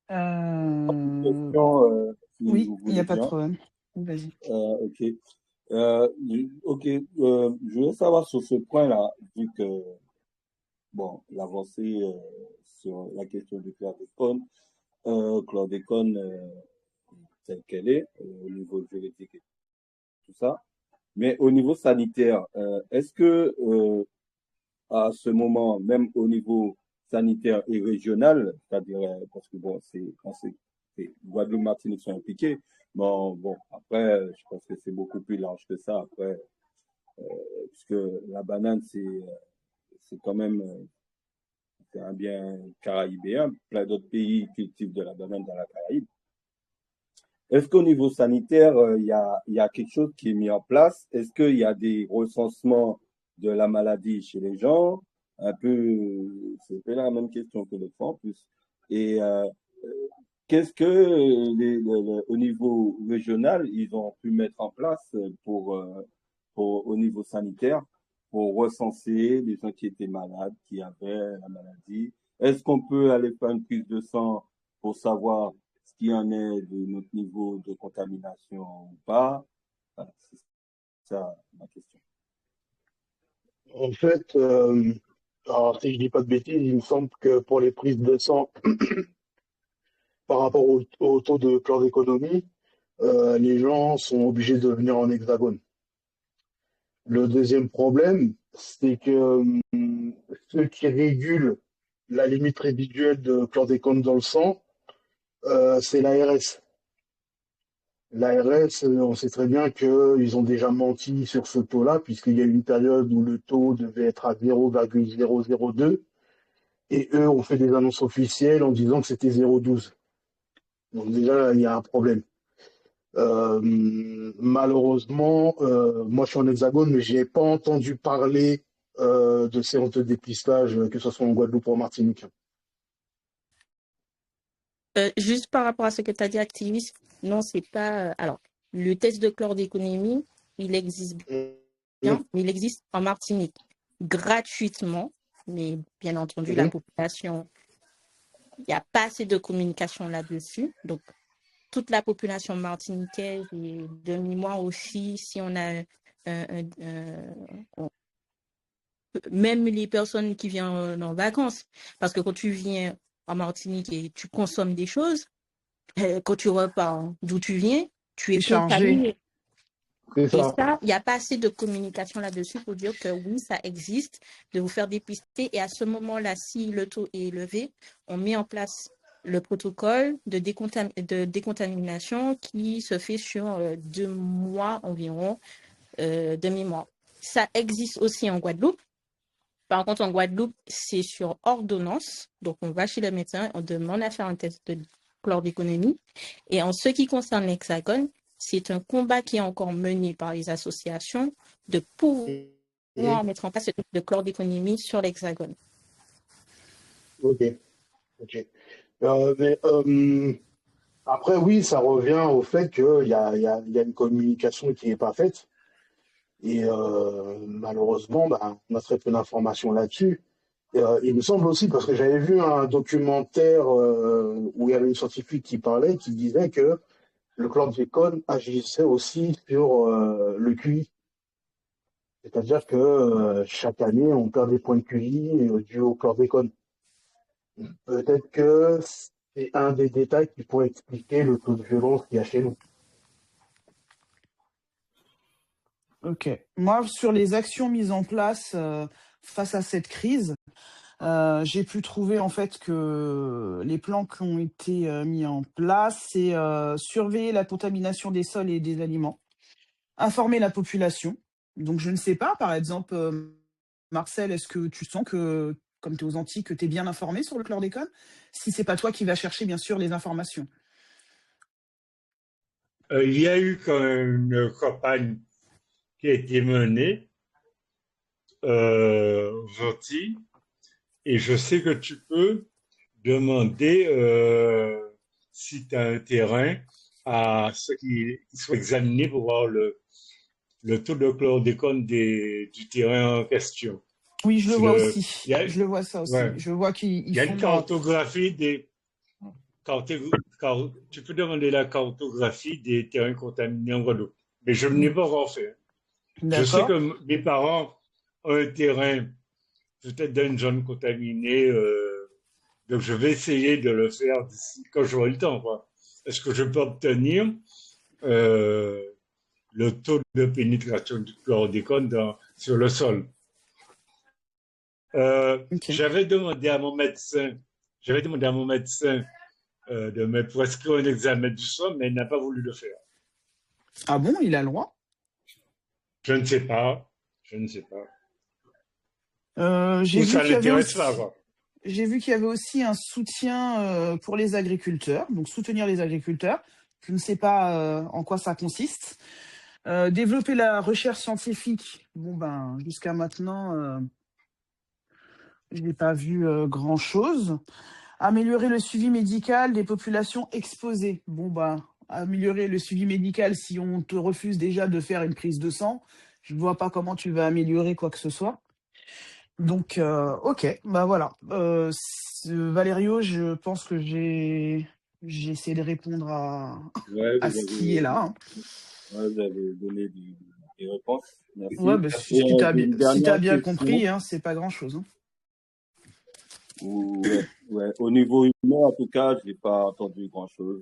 Question, si Oui, vous il n'y a voulez pas de bien. problème. Vas-y. Ok. Ok. Je voulais savoir sur ce point-là, vu que, bon, l'avancée sur la question du chlordécone telle qu'elle est, au niveau juridique et tout ça. Mais au niveau sanitaire, est-ce que à ce moment, même au niveau sanitaire et régional, c'est-à-dire, parce que bon, Guadeloupe, Martinique sont impliqués, bon, après, je pense que c'est beaucoup plus large que ça, après, puisque la banane, c'est quand même c'est un bien caraïbéen, plein d'autres pays cultivent de la banane dans la Caraïbe. Est-ce qu'au niveau sanitaire, il y a quelque chose qui est mis en place? Est-ce qu'il y a des recensements de la maladie chez les gens? Un peu, c'est un peu la même question que l'autre fois en plus. Et qu'est-ce que au niveau régional, ils ont pu mettre en place au niveau sanitaire pour recenser les gens qui étaient malades, qui avaient la maladie? Est-ce qu'on peut aller faire une prise de sang pour savoir ce qu'il en est de notre niveau de contamination ou pas? Voilà, c'est ça ma question. En fait, alors, si je dis pas de bêtises, il me semble que pour les prises de sang, par rapport au taux de chlordéconomie, les gens sont obligés de venir en hexagone. Le deuxième problème, c'est que ceux qui régulent la limite résiduelle de chlordécone dans le sang, c'est l'ARS. L'ARS, on sait très bien qu'ils ont déjà menti sur ce taux-là, puisqu'il y a eu une période où le taux devait être à 0,002, et eux ont fait des annonces officielles en disant que c'était 0,12. Donc déjà, il y a un problème. Malheureusement, moi je suis en hexagone, mais j'ai pas entendu parler de séances de dépistage, que ce soit en Guadeloupe ou en Martinique. Juste par rapport à ce que tu as dit, activiste, non, c'est pas. Alors, le test de chlordéconomie, il existe bien, mais il existe en Martinique gratuitement, mais bien entendu, la population, il n'y a pas assez de communication là-dessus. Donc, toute la population martiniquaise et de mémoire aussi, si on a même les personnes qui viennent en vacances, parce que quand tu viens en Martinique et tu consommes des choses, quand tu repars d'où tu viens, tu es Chargé. contaminé. C'est Et ça. ça, il n'y a pas assez de communication là-dessus pour dire que oui, ça existe, de vous faire dépister. Et à ce moment-là, si le taux est élevé, on met en place le protocole de décontamination qui se fait sur 2 mois environ de mémoire. Ça existe aussi en Guadeloupe. Par contre, en Guadeloupe, c'est sur ordonnance. Donc, on va chez le médecin, on demande à faire un test de chlordéconomie. Et en ce qui concerne l'Hexagone, c'est un combat qui est encore mené par les associations de pouvoir mettre en place ce type de chlordéconomie sur l'Hexagone. Ok. Mais après, oui, ça revient au fait qu'il y a une communication qui n'est pas faite. Et malheureusement, on a très peu d'informations là-dessus. Il me semble aussi, parce que j'avais vu un documentaire où il y avait une scientifique qui parlait, qui disait que le chlordécone agissait aussi sur le QI. C'est-à-dire que chaque année, on perd des points de QI dû au chlordécone. Peut-être que c'est un des détails qui pourrait expliquer le taux de violence qu'il y a chez nous. Ok. Moi, sur les actions mises en place face à cette crise, j'ai pu trouver en fait que les plans qui ont été mis en place, c'est surveiller la contamination des sols et des aliments, informer la population. Donc, je ne sais pas, par exemple, Marcel, est-ce que tu sens que, comme tu es aux Antilles, que tu es bien informé sur le chlordécone? Si c'est pas toi qui vas chercher, bien sûr, les informations. Il y a eu quand même une campagne qui a été menée aux Antilles, et je sais que tu peux demander, si tu as un terrain, à ceux qui soient examinés pour voir le taux de chlordécone du terrain en question. Oui, je le vois aussi. Je le vois ça aussi. Ouais. Je vois Il qu'ils y a font... une cartographie tu peux demander la cartographie des terrains contaminés en Guadeloupe. Mais je ne l'ai pas encore fait. Je sais D'accord. que mes parents ont un terrain peut-être dans une zone contaminée, donc je vais essayer de le faire d'ici quand j'aurai le temps, quoi. Est-ce que je peux obtenir euh, le taux de pénétration du chlordécone sur le sol? Ok. J'avais demandé à mon médecin de me prescrire un examen du sang, mais il n'a pas voulu le faire. Ah bon, il a le droit? Je ne sais pas. J'ai Ou vu ça qu'il y avait l'intéresse pas, aussi... quoi. J'ai vu qu'il y avait aussi un soutien pour les agriculteurs, donc soutenir les agriculteurs. Je ne sais pas en quoi ça consiste. Développer la recherche scientifique. Bon ben, jusqu'à maintenant, je n'ai pas vu grand-chose. Améliorer le suivi médical des populations exposées. Bon, bah, améliorer le suivi médical si on te refuse déjà de faire une prise de sang, je ne vois pas comment tu vas améliorer quoi que ce soit. Donc, ok, bah voilà. Valerio, je pense que j'ai essayé de répondre Ouais, à ce qui est là, hein. vous avez donné des réponses. Ouais, Merci. bah, Et si j'ai une t'as dernière bien compris, question. hein, c'est pas grand-chose, hein. Ouais, ouais. Au niveau humain, en tout cas, je n'ai pas entendu grand-chose.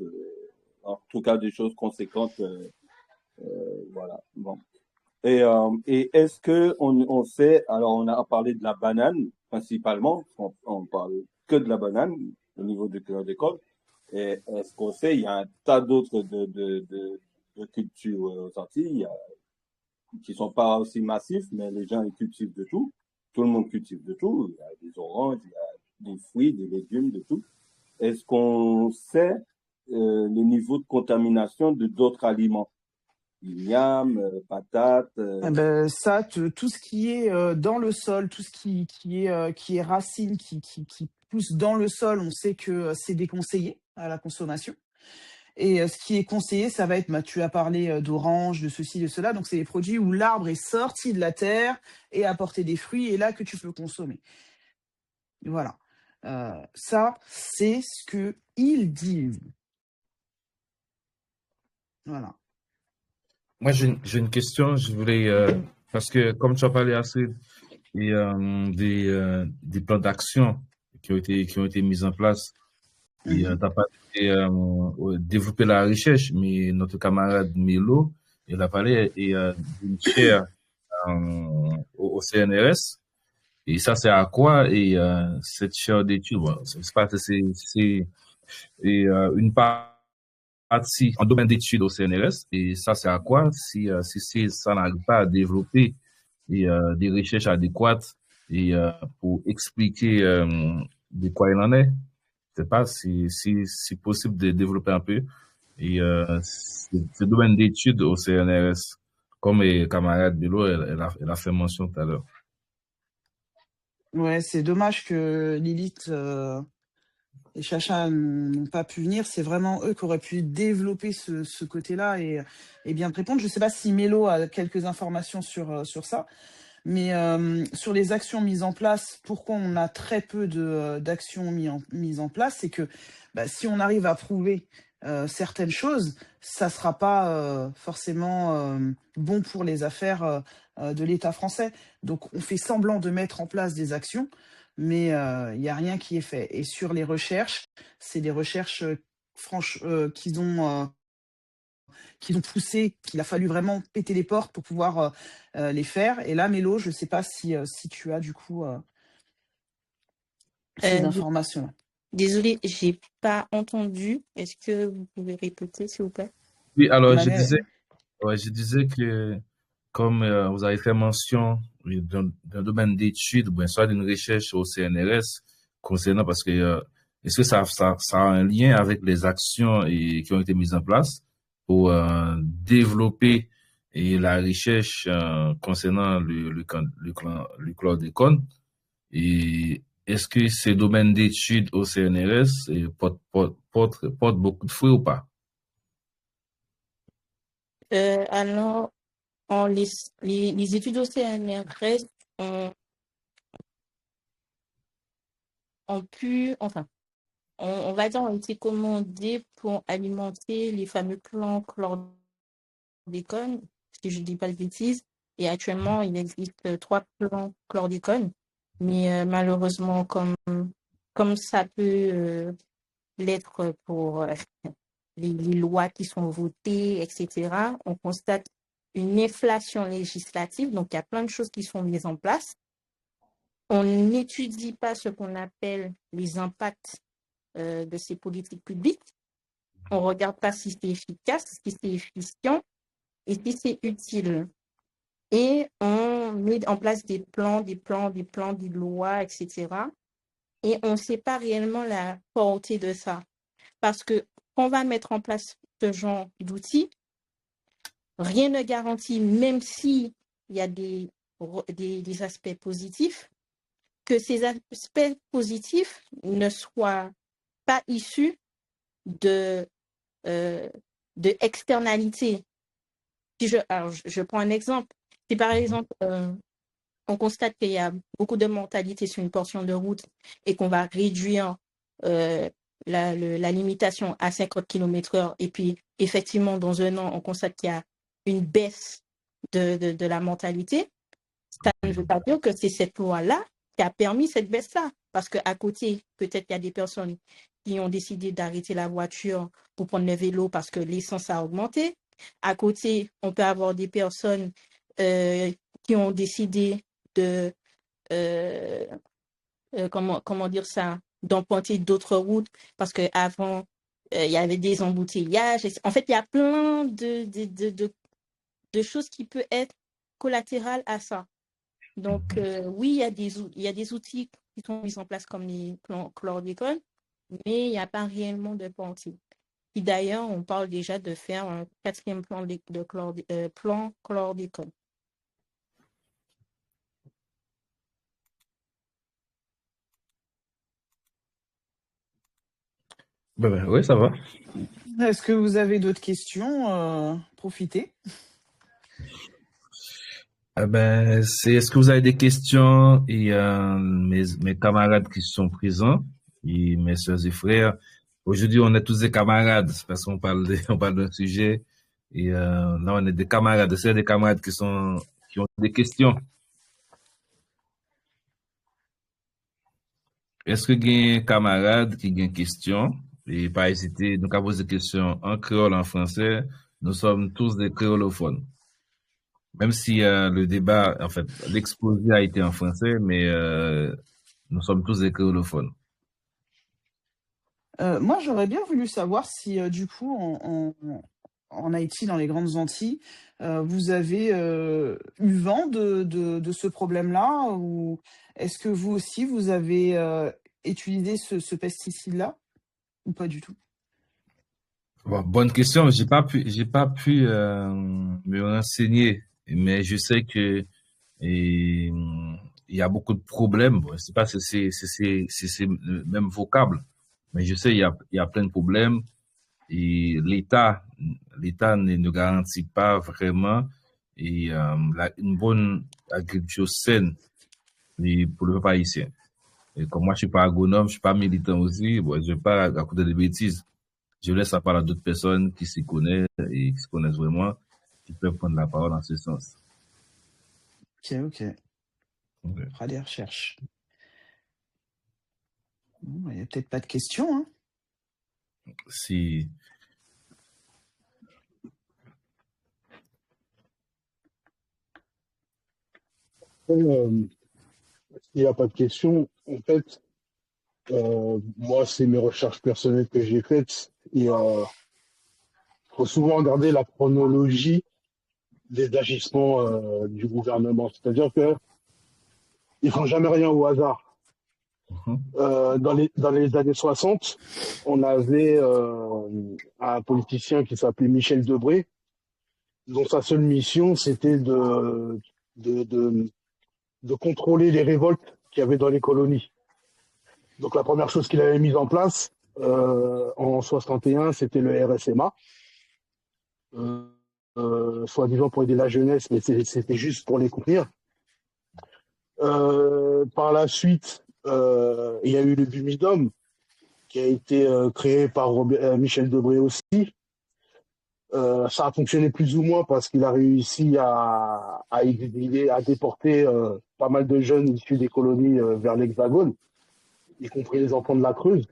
En tout cas, des choses conséquentes. Voilà. Bon. Et est-ce que on sait, alors on a parlé de la banane principalement, on parle que de la banane au niveau du chlordécone. Et est-ce qu'on sait, il y a un tas d'autres de cultures aux Antilles qui sont pas aussi massifs, mais les gens ils cultivent de tout. Tout le monde cultive de tout. Il y a des oranges, il y a des fruits, des légumes, de tout. Est-ce qu'on sait le niveau de contamination de d'autres aliments? Igname, patates. Eh ben, ça, tout ce qui est dans le sol, tout ce qui est racine, qui pousse dans le sol, on sait que c'est déconseillé à la consommation. Et ce qui est conseillé, ça va être, bah, tu as parlé d'orange, de ceci, de cela. Donc, c'est des produits où l'arbre est sorti de la terre et a porté des fruits, et là que tu peux consommer. Voilà. Ça, c'est ce que ils disent. Voilà. Moi, j'ai une question. Je voulais, parce que comme tu as parlé assez des plans d'action qui ont été mis en place, et Mhm. tu pas développer la recherche, mais notre camarade Milo, il a parlé d'une chaire au CNRS. Et ça, c'est à quoi? Et cette chaire d'études, bon, c'est pas, c'est une partie en domaine d'études au CNRS. Et ça, c'est à quoi? Si ça n'arrive pas à développer des recherches adéquates et pour expliquer de quoi il en est. Je sais pas si possible de développer un peu et ce domaine d'études au CNRS, comme mes camarades Bélo, elle a fait mention tout à l'heure. Ouais, c'est dommage que Lilith et Chacha n'ont pas pu venir. C'est vraiment eux qui auraient pu développer ce côté-là et bien te répondre. Je ne sais pas si Mélo a quelques informations sur ça, mais sur les actions mises en place, pourquoi on a très peu d'actions mises en place, c'est que bah, si on arrive à prouver certaines choses, ça ne sera pas forcément bon pour les affaires de l'État français. Donc on fait semblant de mettre en place des actions, mais il n'y a rien qui est fait. Et sur les recherches, c'est des recherches qu'ils ont poussé, qu'il a fallu vraiment péter les portes pour pouvoir les faire. Et là, Mélo, je ne sais pas si tu as du coup ces Euh, informations-là. Désolée, j'ai pas entendu. Est-ce que vous pouvez répéter, s'il vous plaît? Oui, alors Manuel, je disais que comme vous avez fait mention oui, d'un domaine d'études, bien soit d'une recherche au CNRS concernant parce que est-ce que ça a un lien avec les actions qui ont été mises en place pour développer la recherche concernant le chlordécone et est-ce que ces domaines d'études au CNRS portent beaucoup de fruits ou pas? Alors, les études au CNRS ont, ont pu, enfin, on va dire, ont été commandées pour alimenter les fameux plans chlordécone, si je ne dis pas de bêtises. Et actuellement, il existe 3 plans chlordécone. Mais malheureusement, comme ça peut l'être pour les lois qui sont votées, etc., on constate une inflation législative. Donc, il y a plein de choses qui sont mises en place. On n'étudie pas ce qu'on appelle les impacts de ces politiques publiques. On ne regarde pas si c'est efficace, si c'est efficient et si c'est utile. Et on met en place des plans, des lois, etc. Et on ne sait pas réellement la portée de ça. Parce que quand on va mettre en place ce genre d'outils, rien ne garantit, même s'il y a des aspects positifs, que ces aspects positifs ne soient pas issu de, externalités. Alors, je prends un exemple. Si par exemple, on constate qu'il y a beaucoup de mortalité sur une portion de route et qu'on va réduire la limitation à 50 km/h, et puis effectivement, dans un an, on constate qu'il y a une baisse de la mortalité, ça ne veut pas dire que c'est cette loi-là qui a permis cette baisse-là. Parce qu'à côté, peut-être qu'il y a des personnes qui ont décidé d'arrêter la voiture pour prendre le vélo parce que l'essence a augmenté. À côté, on peut avoir des personnes qui ont décidé de, euh, comment dire ça, d'emprunter d'autres routes parce qu'avant, il y avait des embouteillages. En fait, il y a plein de choses qui peuvent être collatérales à ça. Donc, oui, il y a des outils qui sont mis en place comme les plans chlordécone, mais il n'y a pas réellement de pensée. Et d'ailleurs, on parle déjà de faire un 4e plan chlordécone. Oui, ça va. Est-ce que vous avez d'autres questions? Profitez. Est-ce que vous avez des questions et mes camarades qui sont présents et mes soeurs et frères. Aujourd'hui, on est tous des camarades parce qu'on parle on parle d'un sujet et là, on est des camarades. C'est des camarades qui ont des questions. Est-ce que il y a un camarade qui a une question et pas hésiter, nous avons poser des questions en créole, en français. Nous sommes tous des créolophones. Même si le débat, en fait, l'exposé a été en français, mais nous sommes tous des créolophones. Moi, j'aurais bien voulu savoir si, du coup, en Haïti, dans les grandes Antilles, vous avez eu vent de ce problème-là, ou est-ce que vous aussi, vous avez utilisé ce pesticide-là, ou pas du tout? Bon, bonne question. J'ai pas pu me renseigner, mais je sais que il y a beaucoup de problèmes. Bon, je sais pas si c'est le même vocable, mais je sais il y a plein de problèmes et l'État ne garantit pas vraiment et une bonne agriculture saine pour le peuple haïtien. Et comme moi je suis pas agronome, je suis pas militant aussi, bon, je vais pas raconter des bêtises. Je laisse la parole à d'autres personnes qui s'y connaissent et qui se connaissent vraiment, qui peuvent prendre la parole en ce sens. Ok. On fera des recherches. Bon, il n'y a peut-être pas de questions, hein? Si. Il n'y a pas de question. En fait, moi, c'est mes recherches personnelles que j'ai faites. Et faut souvent regarder la chronologie des agissements du gouvernement. C'est-à-dire que ils font jamais rien au hasard. Dans les années 60, on avait un politicien qui s'appelait Michel Debré, dont sa seule mission, c'était de contrôler les révoltes qu'il y avait dans les colonies. Donc la première chose qu'il avait mise en place en 61, c'était le RSMA, soi-disant pour aider la jeunesse, mais c'était juste pour les contenir. Par la suite, il y a eu le Bumidum, qui a été créé par Michel Debré aussi. Ça a fonctionné plus ou moins parce qu'il a réussi à déporter pas mal de jeunes issus des colonies vers l'Hexagone, y compris les enfants de la Creuse.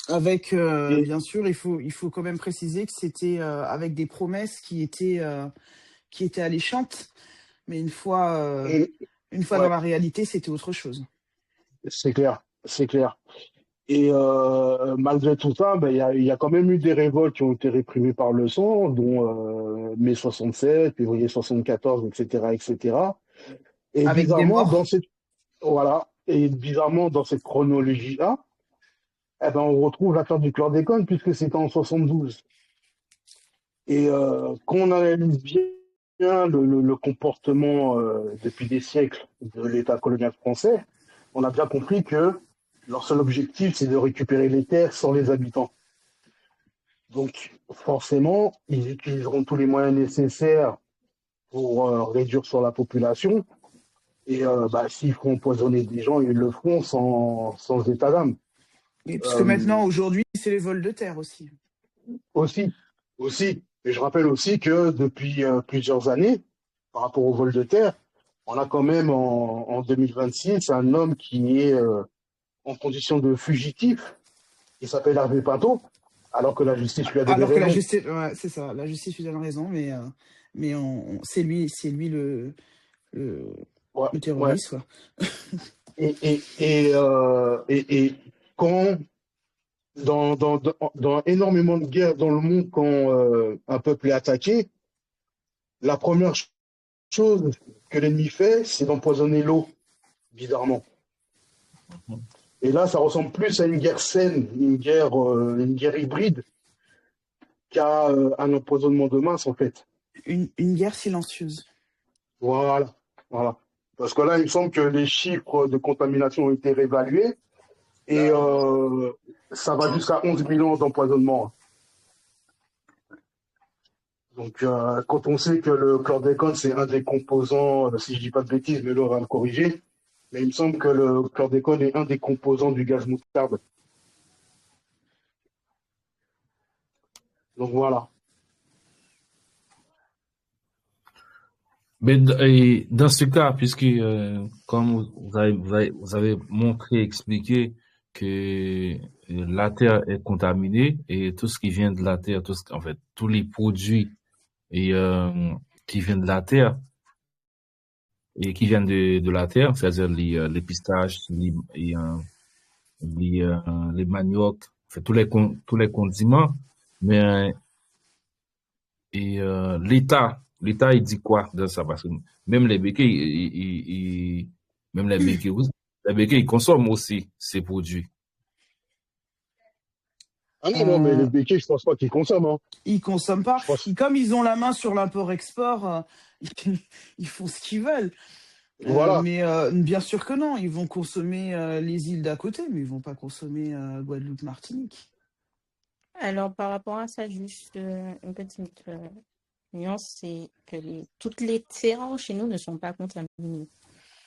Avec, bien sûr, il faut quand même préciser que c'était avec des promesses qui étaient alléchantes, mais une fois dans la réalité, c'était autre chose. C'est clair. Et malgré tout ça, il y a quand même eu des révoltes qui ont été réprimées par le sang, dont mai 67, février 74, etc. Et avec des bizarrement, morts. Dans cette chronologie-là, on retrouve l'affaire du chlordécone puisque c'était en 72. Et quand on analyse bien le comportement depuis des siècles de l'État colonial français, on a bien compris que Leur seul objectif, c'est de récupérer les terres sans les habitants. Donc, forcément, ils utiliseront tous les moyens nécessaires pour réduire sur la population. Et s'il faut empoisonner des gens, ils le feront sans état d'âme. Et puisque Euh, maintenant, aujourd'hui, c'est les vols de terre aussi. aussi, aussi. Et je rappelle aussi que depuis plusieurs années, par rapport au vol de terre, on a quand même en 2026 un homme qui est en condition de fugitif, qui s'appelle Hervé Pinto, alors que la justice lui a donné Alors que la raison. justice, ouais, c'est ça, la justice lui donne raison, mais c'est lui le, Ouais, le ouais. terroriste, quoi. Et quand, dans énormément de guerres dans le monde, quand un peuple est attaqué, la première chose que l'ennemi fait, c'est d'empoisonner l'eau, bizarrement. Et là, ça ressemble plus à une guerre saine, une guerre hybride, qu'à un empoisonnement de masse, en fait. Une guerre silencieuse. Voilà, voilà. Parce que là, il me semble que les chiffres de contamination ont été réévalués et ça va jusqu'à 11 millions d'empoisonnements. Donc, quand on sait que le chlordécone, c'est un des composants, si je dis pas de bêtises, mais Laure va me corriger, mais il me semble que le chlordécone est un des composants du gaz moutarde. Donc voilà. Mais dans ce cas, puisque comme vous avez montré, expliqué que la terre est contaminée et tout ce qui vient de la terre, en fait, tous les produits et, qui viennent de la terre et qui viennent de la terre, c'est-à-dire les pistaches, les maniocs, en fait, tous les condiments, mais l'État, il dit quoi de ça? Parce que même les béquets, même les béquets, les béquets, ils consomment aussi ces produits. Ah non, non, mais les Euh, béquets, je pense pas qu'ils consomment. Hein. Ils consomment pas. Je pense. Comme ils ont la main sur l'import-export, ils font ce qu'ils veulent. Voilà. Bien sûr que non, ils vont consommer les îles d'à côté, mais ils vont pas consommer Guadeloupe, Martinique. Alors, par rapport à ça, juste une petite nuance, c'est que toutes les terres chez nous ne sont pas contaminées.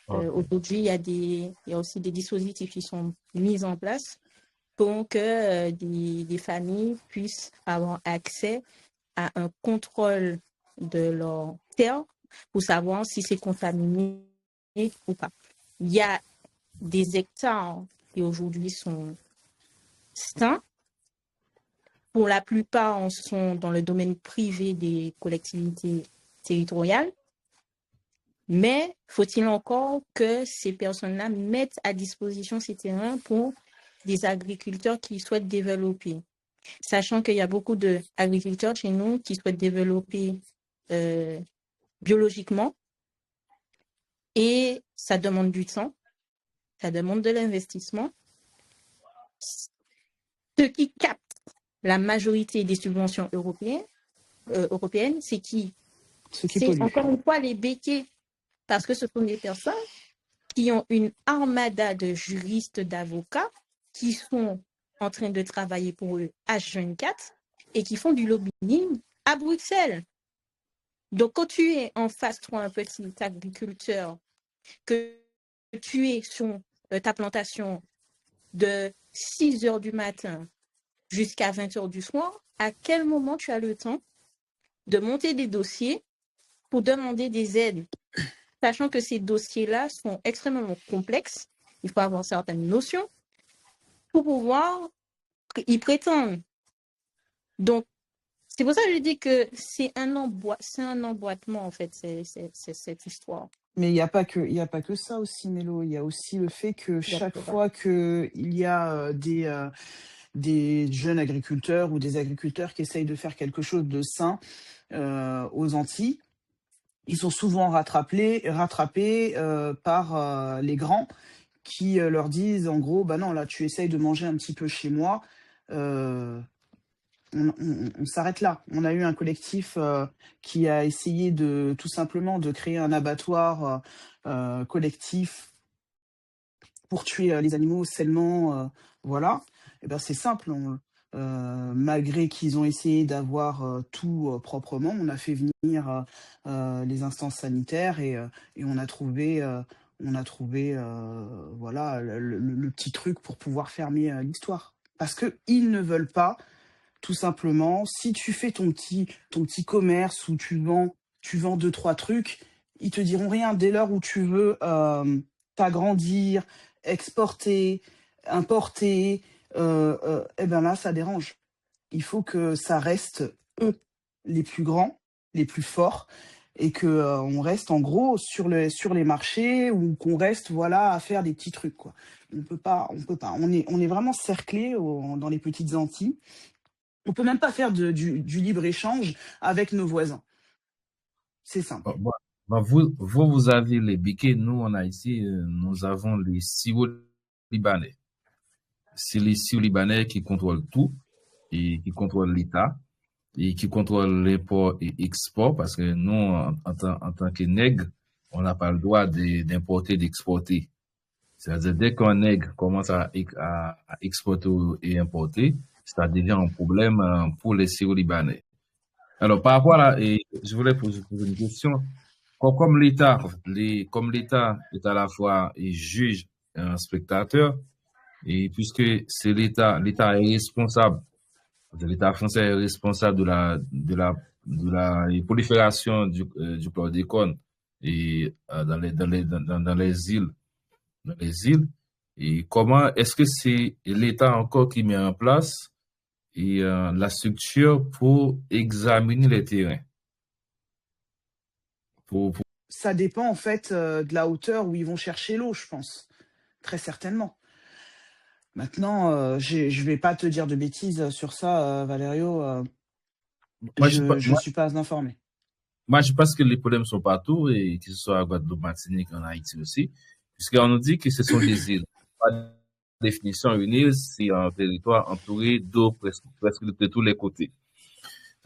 Ok. Aujourd'hui, il y a aussi des dispositifs qui sont mis en place pour que des familles puissent avoir accès à un contrôle de leur terre pour savoir si c'est contaminé ou pas. Il y a des hectares qui aujourd'hui sont sains. Pour la plupart, sont dans le domaine privé des collectivités territoriales. Mais faut-il encore que ces personnes-là mettent à disposition ces terrains pour des agriculteurs qui souhaitent développer? Sachant qu'il y a beaucoup d'agriculteurs chez nous qui souhaitent développer biologiquement et ça demande du temps, ça demande de l'investissement. Ce qui capte la majorité des subventions européennes, c'est qui? Ce qui C'est pollue. encore une fois les béquets, parce que ce sont des personnes qui ont une armada de juristes, d'avocats, qui sont en train de travailler pour eux H24 et qui font du lobbying à Bruxelles. Donc, quand tu es en face, toi, un petit agriculteur, que tu es sur ta plantation de 6 heures du matin jusqu'à 20 heures du soir, à quel moment tu as le temps de monter des dossiers pour demander des aides, sachant que ces dossiers-là sont extrêmement complexes, il faut avoir certaines notions pour pouvoir y prétendre. Donc, c'est pour ça que je dis que c'est un emboîtement, en fait, c'est cette histoire. Mais il n'y a pas que ça aussi, Mélo. Il y a aussi le fait que chaque fois qu'il y a des jeunes agriculteurs ou des agriculteurs qui essayent de faire quelque chose de sain aux Antilles, ils sont souvent rattrapés par les grands qui leur disent en gros, bah non, là tu essayes de manger un petit peu chez moi, on s'arrête là. On a eu un collectif qui a essayé tout simplement de créer un abattoir collectif pour tuer les animaux sainement, voilà. Et ben c'est simple. Malgré qu'ils ont essayé d'avoir tout proprement, on a fait venir les instances sanitaires et on a trouvé voilà le petit truc pour pouvoir fermer l'histoire. Parce que ils ne veulent pas, tout simplement, si tu fais ton petit commerce où tu vends deux, trois trucs, ils te diront rien dès lors où tu veux t'agrandir, exporter, importer, et ben là, ça dérange. Il faut que ça reste eux les plus grands, les plus forts, et que on reste en gros sur les marchés ou qu'on reste voilà à faire des petits trucs quoi. On peut pas. On est vraiment cerclé dans les petites Antilles. On peut même pas faire du libre-échange avec nos voisins. C'est simple. Bon, bon, vous avez les biquets. Nous, en Haïti, nous avons les Syro-Libanais. C'est les Syro-Libanais qui contrôlent tout et qui contrôlent l'État et qui contrôlent l'import et l'export parce que nous, en tant que nègres, on n'a pas le droit d'importer, d'exporter. C'est-à-dire, dès qu'un nègre commence à exporter et importer, ça devient un problème pour les Syro-Libanais. Alors, par rapport à et je voulais poser une question. Comme l'État, comme l'État est à la fois juge et un spectateur, et puisque c'est l'État est responsable, l'État français est responsable de la prolifération du chlordécone et dans les îles. Et comment est-ce que c'est l'État encore qui met en place la structure pour examiner les terrains? Ça dépend en fait de la hauteur où ils vont chercher l'eau, je pense. Très certainement. Maintenant, je vais pas te dire de bêtises sur ça, Valerio. Je suis pas informé. Moi, je pense que les problèmes sont partout, et que ce soit à Guadeloupe, Martinique, en Haïti aussi, puisqu'on nous dit que ce sont des îles. Par définition, une île, c'est un territoire entouré d'eau presque de tous les côtés.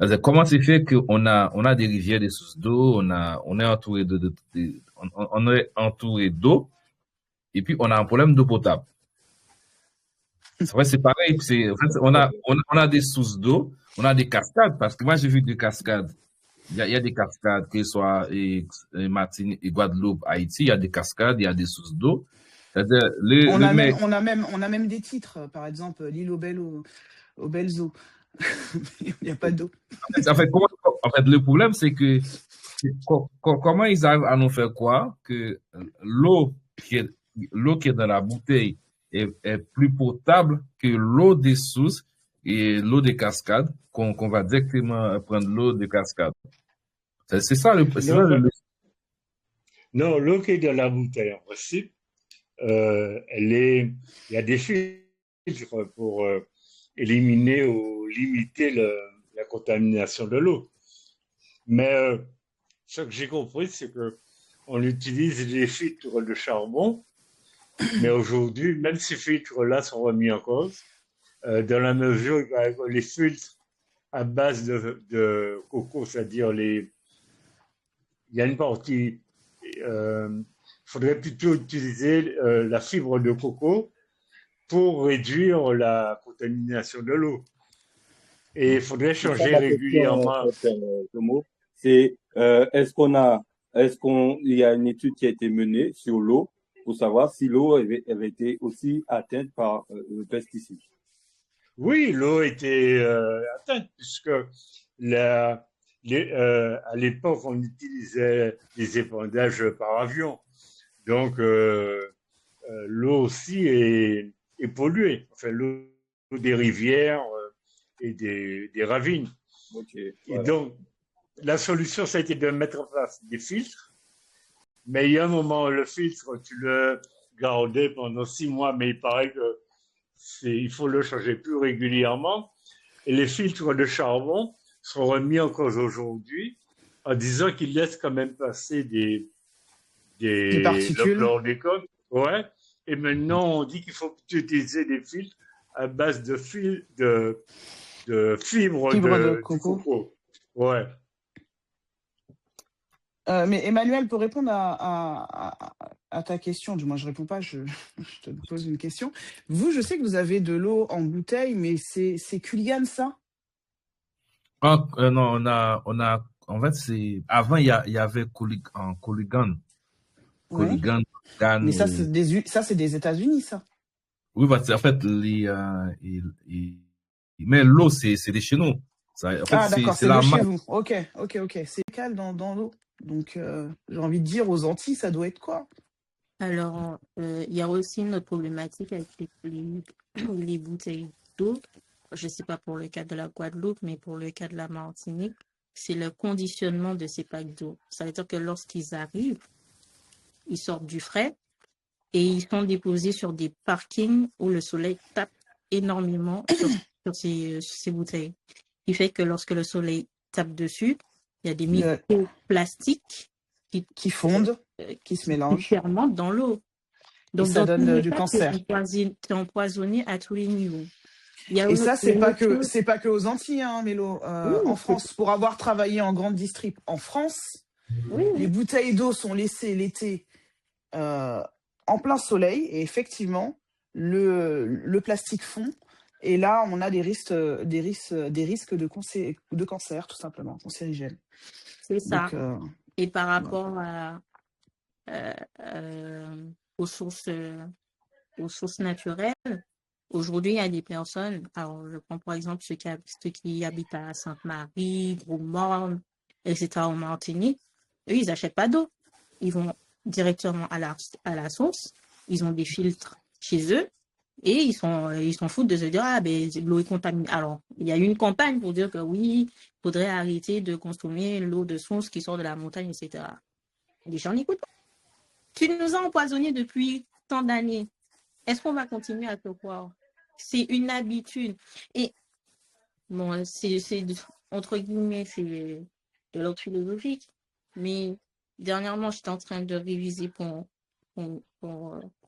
Alors, comment c'est fait qu'on a des rivières, des sources d'eau, on est entouré on est entouré d'eau, et puis on a un problème d'eau potable. C'est vrai, c'est pareil. En fait, on a des sources d'eau, on a des cascades, parce que moi j'ai vu des cascades. Il y a des cascades, que ce soit Martinique, et Guadeloupe, Haïti, il y a des cascades, il y a des sources d'eau. C'est-à-dire, on a même des titres, par exemple l'île aux belles eaux. Il n'y a pas d'eau. En fait, le problème, c'est que comment ils arrivent à nous faire croire que l'eau qui est dans la bouteille est plus potable que l'eau des sources et l'eau des cascades, qu'on va directement prendre l'eau des cascades. C'est ça Non, l'eau qui est dans la bouteille, en principe, il y a des filtres pour éliminer ou limiter la contamination de l'eau. Mais ce que j'ai compris, c'est qu'on utilise les filtres de charbon, mais aujourd'hui, même ces filtres-là sont remis en cause, dans la mesure où les filtres à base de coco, c'est-à-dire il y a une partie, il faudrait plutôt utiliser la fibre de coco pour réduire la contamination de l'eau. Et il faudrait changer régulièrement. C'est est-ce qu'il y a une étude qui a été menée sur l'eau pour savoir si l'eau avait été aussi atteinte par le pesticide? Oui, l'eau était atteinte puisque à l'époque on utilisait les épandages par avion. Donc l'eau aussi est polluée. Enfin, l'eau des rivières et des ravines. Okay, voilà. Et donc, la solution, ça a été de mettre en place des filtres. Mais il y a un moment, le filtre, tu le gardais pendant 6 mois, mais il paraît il faut le changer plus régulièrement. Et les filtres de charbon sont remis en cause aujourd'hui en disant qu'ils laissent quand même passer des particules. Le chlordécone. Ouais. Et maintenant, on dit qu'il faut utiliser des filtres à base de fibres de coco. Ouais. Mais Emmanuel, pour répondre à à ta question, du moins je réponds pas, je te pose une question. Vous, je sais que vous avez de l'eau en bouteille, mais c'est Culligan, ça? Non, en fait, avant, il y avait Cooligan, Ouais. Gan Mais ça, et, ça, c'est des États-Unis, ça. oui, parce qu'en fait, mais l'eau, c'est de chez nous. En fait, Ah, d'accord, c'est c'est de la chez marque. vous. Ok, ok, ok. C'est local dans l'eau. Donc, j'ai envie de dire, aux Antilles, ça doit être quoi? Alors, il y a aussi une autre problématique avec les bouteilles d'eau. Je ne sais pas pour le cas de la Guadeloupe, mais pour le cas de la Martinique, c'est le conditionnement de ces packs d'eau. Ça veut dire que lorsqu'ils arrivent, ils sortent du frais et ils sont déposés sur des parkings où le soleil tape énormément sur ces bouteilles. Ce qui fait que lorsque le soleil tape dessus, il y a des Le- microplastiques qui, qui fondent, qui se mélangent. fermentent dans l'eau. Et Donc, ça dans tous donne les du cas, c'est cancer. empoisonné à tous les niveaux. Et ça, Il y a une autre chose. c'est pas que aux Antilles, hein, Mélo. Oui, En France, pour avoir travaillé en grande distrib en France, oui, les oui. bouteilles d'eau sont laissées l'été euh, en plein soleil et effectivement, le plastique fond. Et là, on a des risques de cancer, tout simplement, cancérigènes. C'est ça. Donc, Et par voilà. rapport euh, euh, aux sources, euh, aux sources naturelles, aujourd'hui, il y a des personnes, alors je prends par exemple ceux qui habitent à Sainte-Marie, Gros-Morne, etc., en Martinique, eux, ils n'achètent pas d'eau. Ils vont directement à la source, ils ont des filtres chez eux et ils s'en foutent de se dire, ah ben l'eau est contaminée. Alors, il y a eu une campagne pour dire que oui, il faudrait arrêter de consommer l'eau de source qui sort de la montagne, etc. Les gens n'écoutent pas. Tu nous as empoisonnés depuis tant d'années. Est-ce qu'on va continuer à te croire? C'est une habitude. Et bon, entre guillemets, c'est de l'ordre philosophique. Mais dernièrement, j'étais en train de réviser pour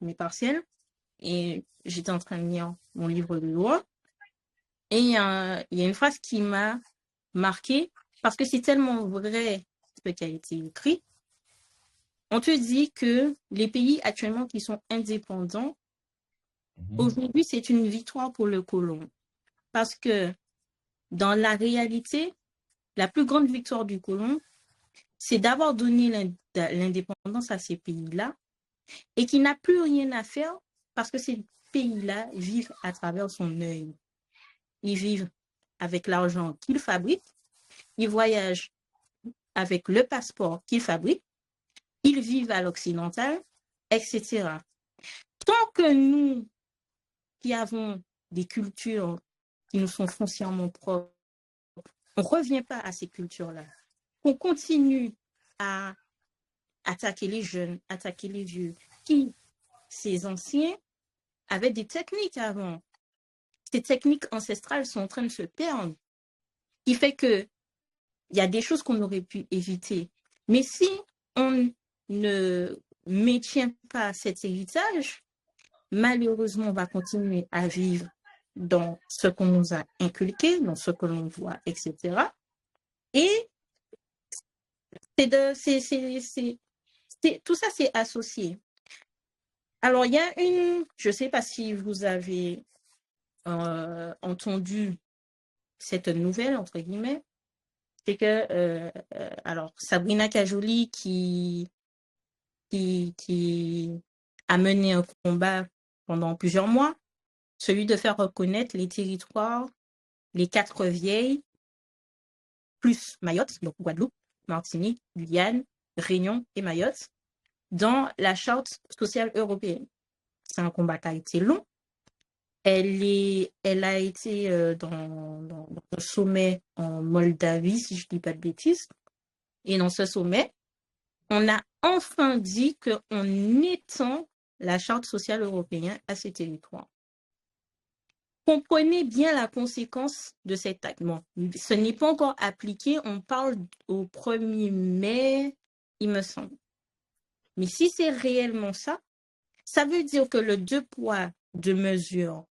mes partiels et j'étais en train de lire mon livre de loi. Et il y a une phrase qui m'a marquée parce que c'est tellement vrai ce qui a été écrit. On te dit que les pays actuellement qui sont indépendants, aujourd'hui, c'est une victoire pour le colon. Parce que dans la réalité, la plus grande victoire du colon, c'est d'avoir donné l'indépendance à ces pays-là et qui n'a plus rien à faire parce que ces pays-là vivent à travers son œil. Ils vivent avec l'argent qu'ils fabriquent, ils voyagent avec le passeport qu'ils fabriquent, ils vivent à l'occidental, etc. Tant que nous, qui avons des cultures qui nous sont foncièrement propres, on ne revient pas à ces cultures-là, qu'on continue à attaquer les jeunes, attaquer les vieux, qui, ces anciens, avaient des techniques avant. Ces techniques ancestrales sont en train de se perdre, qui fait que il y a des choses qu'on aurait pu éviter. Mais si on ne maintient pas cet héritage, malheureusement, on va continuer à vivre dans ce qu'on nous a inculqué, dans ce que l'on voit, etc. Et tout ça, c'est associé. Alors, il y a je ne sais pas si vous avez entendu cette nouvelle, entre guillemets, c'est que, alors, Sabrina Kajoli qui a mené un combat pendant plusieurs mois, celui de faire reconnaître les territoires, les 4 vieilles, plus Mayotte, donc Guadeloupe, Martinique, Guyane, Réunion et Mayotte, dans la Charte sociale européenne. C'est un combat qui a été long. Elle a été dans un sommet en Moldavie, si je ne dis pas de bêtises. Et dans ce sommet, on a enfin dit qu'on étend la Charte sociale européenne à ces territoires. Comprenez bien la conséquence de cet acte. Bon, ce n'est pas encore appliqué, on parle au 1er mai, il me semble. Mais si c'est réellement ça, ça veut dire que le 2 poids, 2 mesures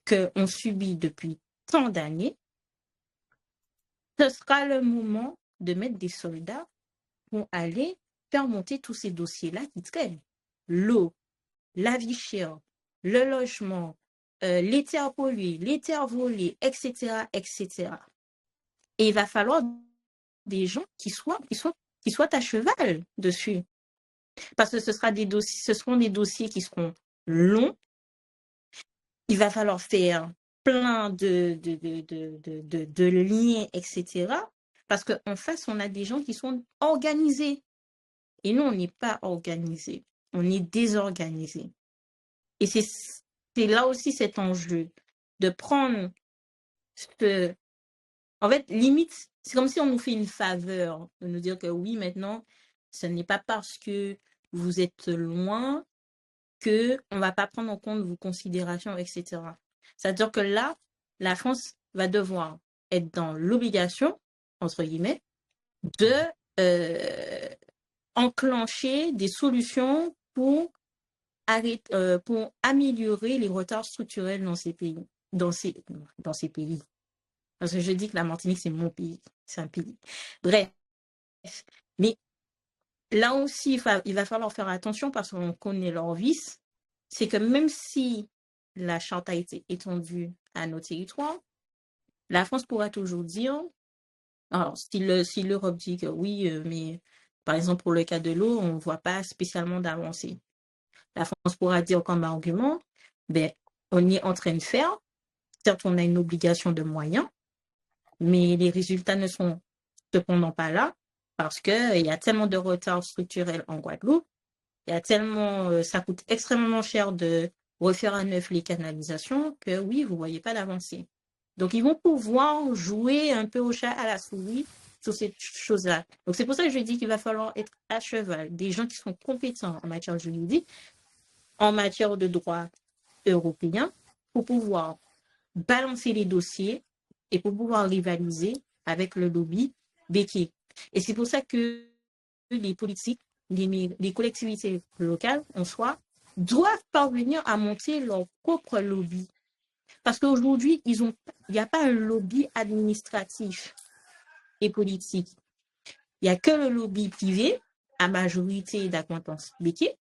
qu'on subit depuis tant d'années, ce sera le moment de mettre des soldats pour aller faire monter tous ces dossiers-là qui traînent. l'eau, la vie chère, le logement, les terres polluées, les terres volées, etc., etc. Et il va falloir des gens qui soient à cheval dessus. Parce que ce seront des dossiers qui seront longs. Il va falloir faire plein de liens, etc. Parce qu'en face, on a des gens qui sont organisés. Et nous, on n'est pas organisés. On est désorganisés. Et c'est là aussi cet enjeu de prendre ce... En fait, limite, c'est comme si on nous fait une faveur de nous dire que oui, maintenant, ce n'est pas parce que vous êtes loin qu'on ne va pas prendre en compte vos considérations, etc. C'est-à-dire que là, la France va devoir être dans l'obligation, entre guillemets, de enclencher des solutions pour améliorer les retards structurels dans ces pays. Dans ces pays. Parce que je dis que la Martinique, c'est mon pays. C'est un pays. Bref. Mais là aussi, il va falloir faire attention parce qu'on connaît leurs vices. C'est que même si la charte a été étendue à nos territoires, la France pourra toujours dire, alors si l'Europe dit que oui, mais par exemple pour le cas de l'eau, on ne voit pas spécialement d'avancée. La France pourra dire comme argument, ben, on est en train de faire, certes on a une obligation de moyens, mais les résultats ne sont cependant pas là parce qu'il y a tellement de retard structurel en Guadeloupe, ça coûte extrêmement cher de refaire à neuf les canalisations que oui, vous ne voyez pas d'avancée. Donc, ils vont pouvoir jouer un peu au chat à la souris sur ces choses-là. Donc, c'est pour ça que je dis qu'il va falloir être à cheval, des gens qui sont compétents en matière juridique, en matière de droit européen, pour pouvoir balancer les dossiers et pour pouvoir rivaliser avec le lobby béquier. Et c'est pour ça que les politiques, les collectivités locales, en soi, doivent parvenir à monter leur propre lobby. Parce qu'aujourd'hui, il n'y a pas un lobby administratif et politique. Il n'y a que le lobby privé, à majorité d'acquaintance béquier.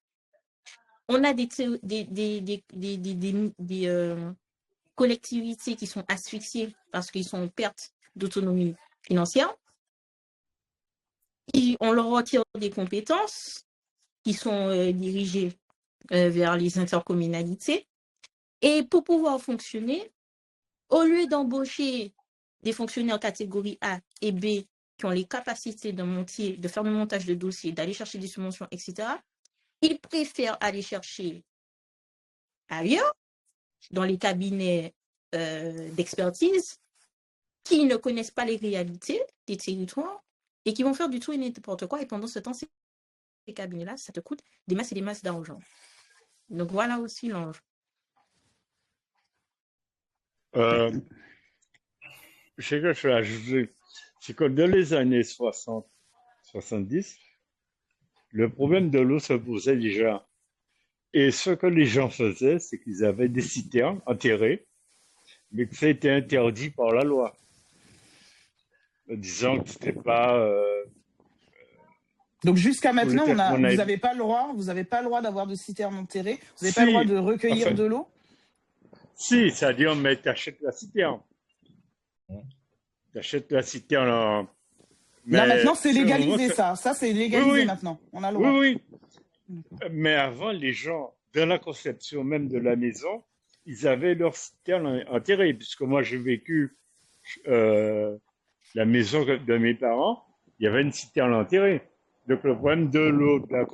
On a des collectivités qui sont asphyxiées parce qu'ils sont en perte d'autonomie financière. On leur retire des compétences qui sont dirigées vers les intercommunalités. Et pour pouvoir fonctionner, au lieu d'embaucher des fonctionnaires catégorie A et B qui ont les capacités de faire le montage de dossiers, d'aller chercher des subventions, etc., ils préfèrent aller chercher ailleurs, dans les cabinets d'expertise, qui ne connaissent pas les réalités des territoires et qui vont faire du tout et n'importe quoi. Et pendant ce temps, ces cabinets-là, ça te coûte des masses et des masses d'argent. Donc voilà aussi l'enjeu. Ce que je vais ajouter, c'est que dans les années 60, 70, le problème de l'eau se posait déjà. Et ce que les gens faisaient, c'est qu'ils avaient des citernes enterrées, mais que ça a été interdit par la loi. Disant que c'était pas. Donc jusqu'à maintenant, on vous a... n'avez pas le droit d'avoir de citernes enterrées, vous n'avez pas le droit de recueillir de l'eau. Si, c'est-à-dire, mais tu achètes la citerne. Tu achètes la citerne. Là maintenant, c'est légalisé ça. Ça, c'est légalisé maintenant. On a le droit. Oui. Mais avant, les gens, dans la conception même de la maison, ils avaient leur citerne enterrée. Puisque moi, j'ai vécu la maison de mes parents, il y avait une citerne enterrée. Donc le problème de l'eau, de la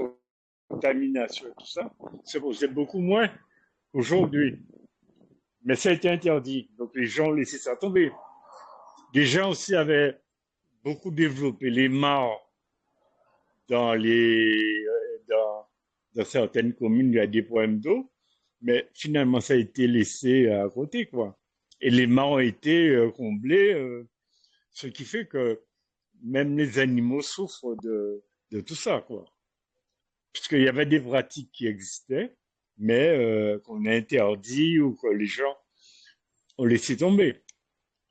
contamination et tout ça, se posait beaucoup moins aujourd'hui. Mais ça a été interdit. Donc les gens ont laissé ça tomber. Les gens aussi avaient beaucoup développé les mares dans certaines communes, il y a des problèmes d'eau, mais finalement ça a été laissé à côté, quoi. Et les mares ont été comblés, ce qui fait que même les animaux souffrent de tout ça, quoi. Puisqu'il y avait des pratiques qui existaient, mais qu'on a interdit ou que les gens ont laissé tomber.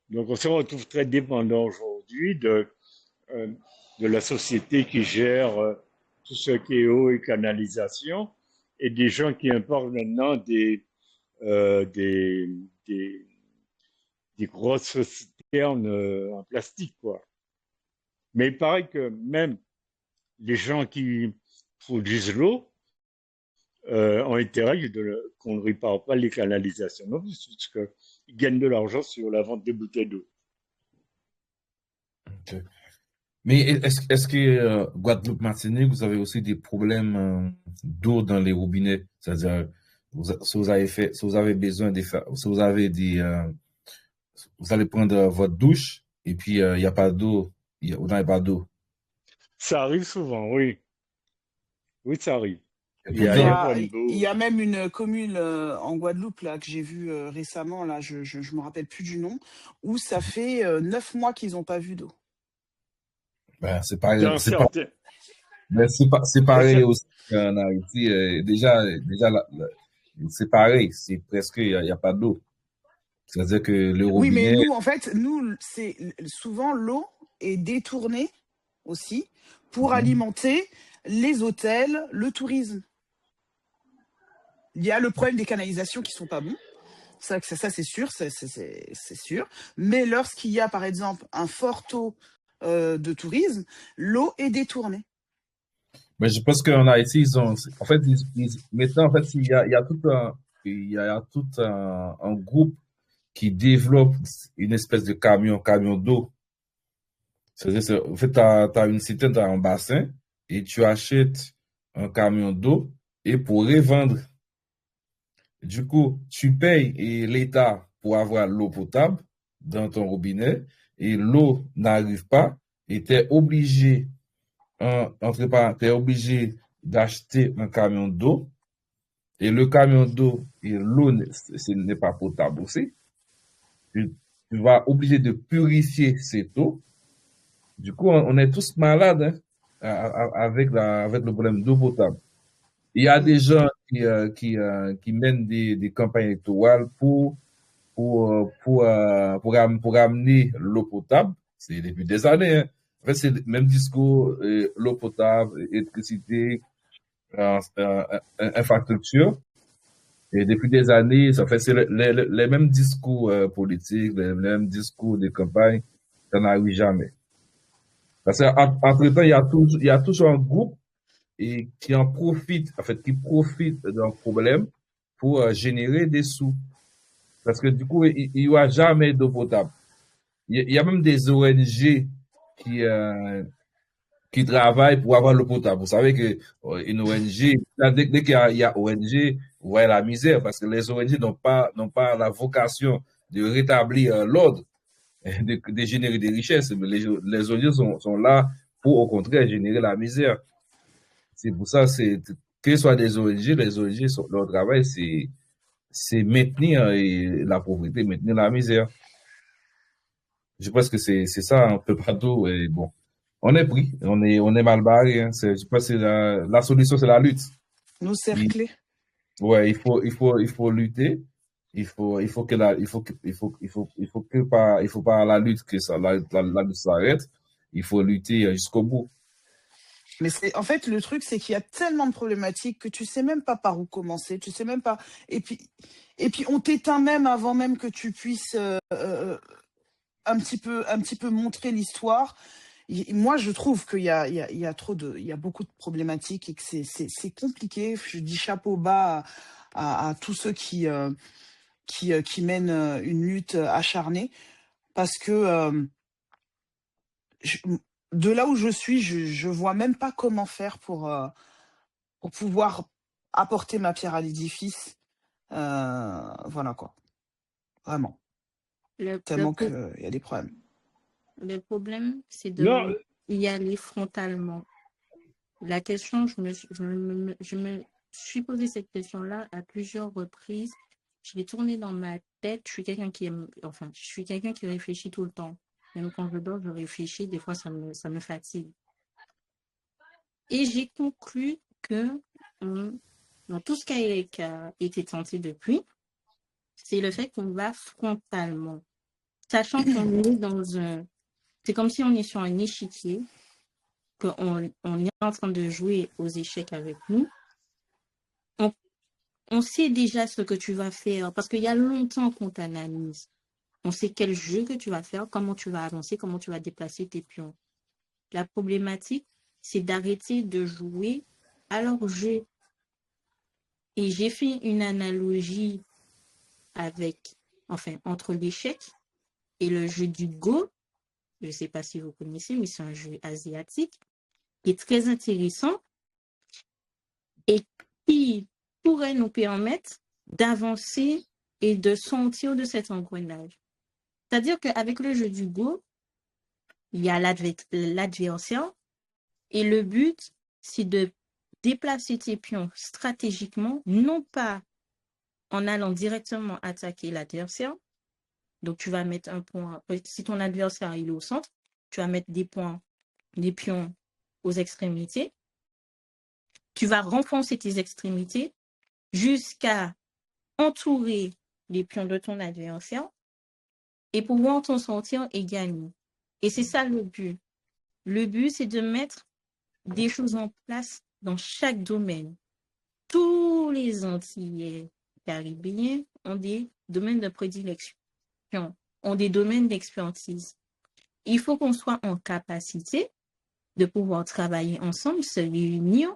Donc on se retrouve très dépendant aujourd'hui de la société qui gère tout ce qui est eau et canalisation et des gens qui importent maintenant euh, des, des, des grosses citernes en plastique, quoi. Mais il paraît que même les gens qui produisent l'eau ont intérêt qu'on ne répare pas les canalisations non plus, parce qu'ils gagnent de l'argent sur la vente des bouteilles d'eau. Ok. Mais est-ce que Guadeloupe, Martinique, vous avez aussi des problèmes d'eau dans les robinets? C'est-à-dire, si vous avez besoin de faire, si vous avez vous allez prendre votre douche et puis il n'y a pas d'eau, vous n'avez pas d'eau. Ça arrive souvent, oui. Oui, ça arrive. Et Il y Il a, y il y pourtant, a a, problème il d'eau. y a même une commune en Guadeloupe là que j'ai vue récemment, là, je me rappelle plus du nom, où ça fait 9 mois qu'ils n'ont pas vu d'eau. ben, c'est pareil, Dans certains, c'est dans pareil cer- aussi en Haïti. Déjà, c'est pareil, c'est presque, il y a pas d'eau. C'est-à-dire que le Oui, mais robinet, nous, en fait, nous, c'est souvent l'eau est détournée aussi pour mhm. alimenter les hôtels, le tourisme. Il y a le problème des canalisations qui sont pas bons. Ça c'est sûr, c'est sûr. Mais lorsqu'il y a, par exemple, un fort taux de tourisme, l'eau est détournée. Mais je pense qu'en Haïti, en fait, maintenant, en fait, il y a tout un groupe qui développe une espèce de camion d'eau. C'est-à-dire, en fait, t'as une citerne, t'as un bassin, et tu achètes un camion d'eau, et pour revendre, du coup, tu payes l'État pour avoir l'eau potable dans ton robinet, et l'eau n'arrive pas, et t'es obligé d'acheter un camion d'eau, et le camion d'eau et l'eau, ce n'est pas potable aussi. Tu, tu vas obligé de purifier cette eau. Du coup, on est tous malades hein, avec le problème d'eau potable. Il y a Mm. des gens qui mènent des campagnes électorales pour amener l'eau potable. C'est depuis des années. Hein. En fait, c'est le même discours, l'eau potable, électricité, infrastructure. Et depuis des années, ça fait c'est les mêmes discours politiques, les mêmes discours de campagne, ça n'arrive jamais. Parce qu'entre-temps, il y a toujours un groupe qui en profite, en fait, qui profite d'un problème pour générer des sous. Parce que du coup, il n'y aura jamais d'eau potable. Il y a même des ONG qui, euh, qui travaillent pour avoir l'eau potable. Vous savez que une ONG, dès qu'il y a ONG, vous voyez la misère parce que les ONG n'ont pas la vocation de rétablir l'ordre, de générer des richesses. Mais les ONG sont là pour, au contraire, générer la misère. C'est pour ça, que ce soit des ONG, les ONG, leur travail, c'est maintenir la pauvreté, maintenir la misère. Je pense que c'est ça un peu partout. Et bon, on est pris, on est mal barré. Hein. Je pense que la solution, c'est la lutte. Nous Il, cercler. ouais, il faut lutter. Il faut que la, il faut pas la lutte que ça, la lutte s'arrête. Il faut lutter jusqu'au bout. Mais en fait, le truc, c'est qu'il y a tellement de problématiques que tu sais même pas par où commencer, tu sais même pas. Et puis on t'éteint même avant même que tu puisses un petit peu montrer l'histoire. Moi, je trouve il y a il y a beaucoup de problématiques et que c'est compliqué. Je dis chapeau bas à tous ceux qui mènent une lutte acharnée parce que je- de là où je suis, je vois même pas comment faire pour pouvoir apporter ma pierre à l'édifice. Voilà quoi, vraiment. Le, le, Tellement pro- qu'il y a des problèmes. le problème, c'est non, de y aller frontalement. La question, je me suis posé cette question-là à plusieurs reprises. Je l'ai tournée dans ma tête. Je suis quelqu'un qui aime, enfin, je suis quelqu'un qui réfléchit tout le temps. Même quand je dors, je réfléchis. Des fois, ça me fatigue. Et j'ai conclu que dans tout ce qui a été tenté depuis, c'est le fait qu'on va frontalement. Sachant qu'on est c'est comme si on est sur un échiquier, qu'on est en train de jouer aux échecs avec nous. On on sait déjà ce que tu vas faire parce qu'il y a longtemps qu'on t'analyse. On sait quel jeu que tu vas faire, comment tu vas avancer, comment tu vas déplacer tes pions. La problématique, c'est d'arrêter de jouer à leur jeu. Et j'ai fait une analogie entre l'échec et le jeu du Go. Je ne sais pas si vous connaissez, mais c'est un jeu asiatique qui est très intéressant et qui pourrait nous permettre d'avancer et de sortir de cet engrenage. C'est-à-dire qu'avec le jeu du Go, il y a l'adversaire et le but, c'est de déplacer tes pions stratégiquement, non pas en allant directement attaquer l'adversaire. Donc, tu vas mettre un point. Si ton adversaire il est au centre, tu vas mettre des pions aux extrémités. Tu vas renfoncer tes extrémités jusqu'à entourer les pions de ton adversaire et pouvoir t'en sortir et gagner. Et c'est ça le but. Le but, c'est de mettre des choses en place dans chaque domaine. Tous les Antillais caribéens ont des domaines de prédilection, ont des domaines d'expertise. Il faut qu'on soit en capacité de pouvoir travailler ensemble, se réunir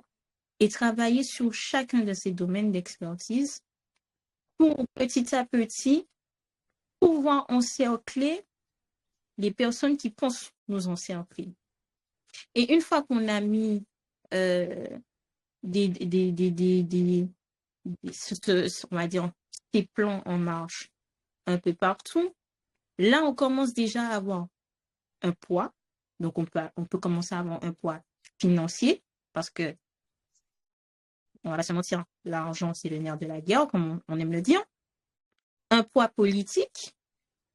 et travailler sur chacun de ces domaines d'expertise pour petit à petit pouvoir encercler les personnes qui pensent nous encercler. Et une fois qu'on a mis on va dire, ces plans en marche un peu partout, là, on commence déjà à avoir un poids. Donc, on peut commencer à avoir un poids financier parce que, on va se mentir, l'argent, c'est le nerf de la guerre, comme on aime le dire. Un poids politique.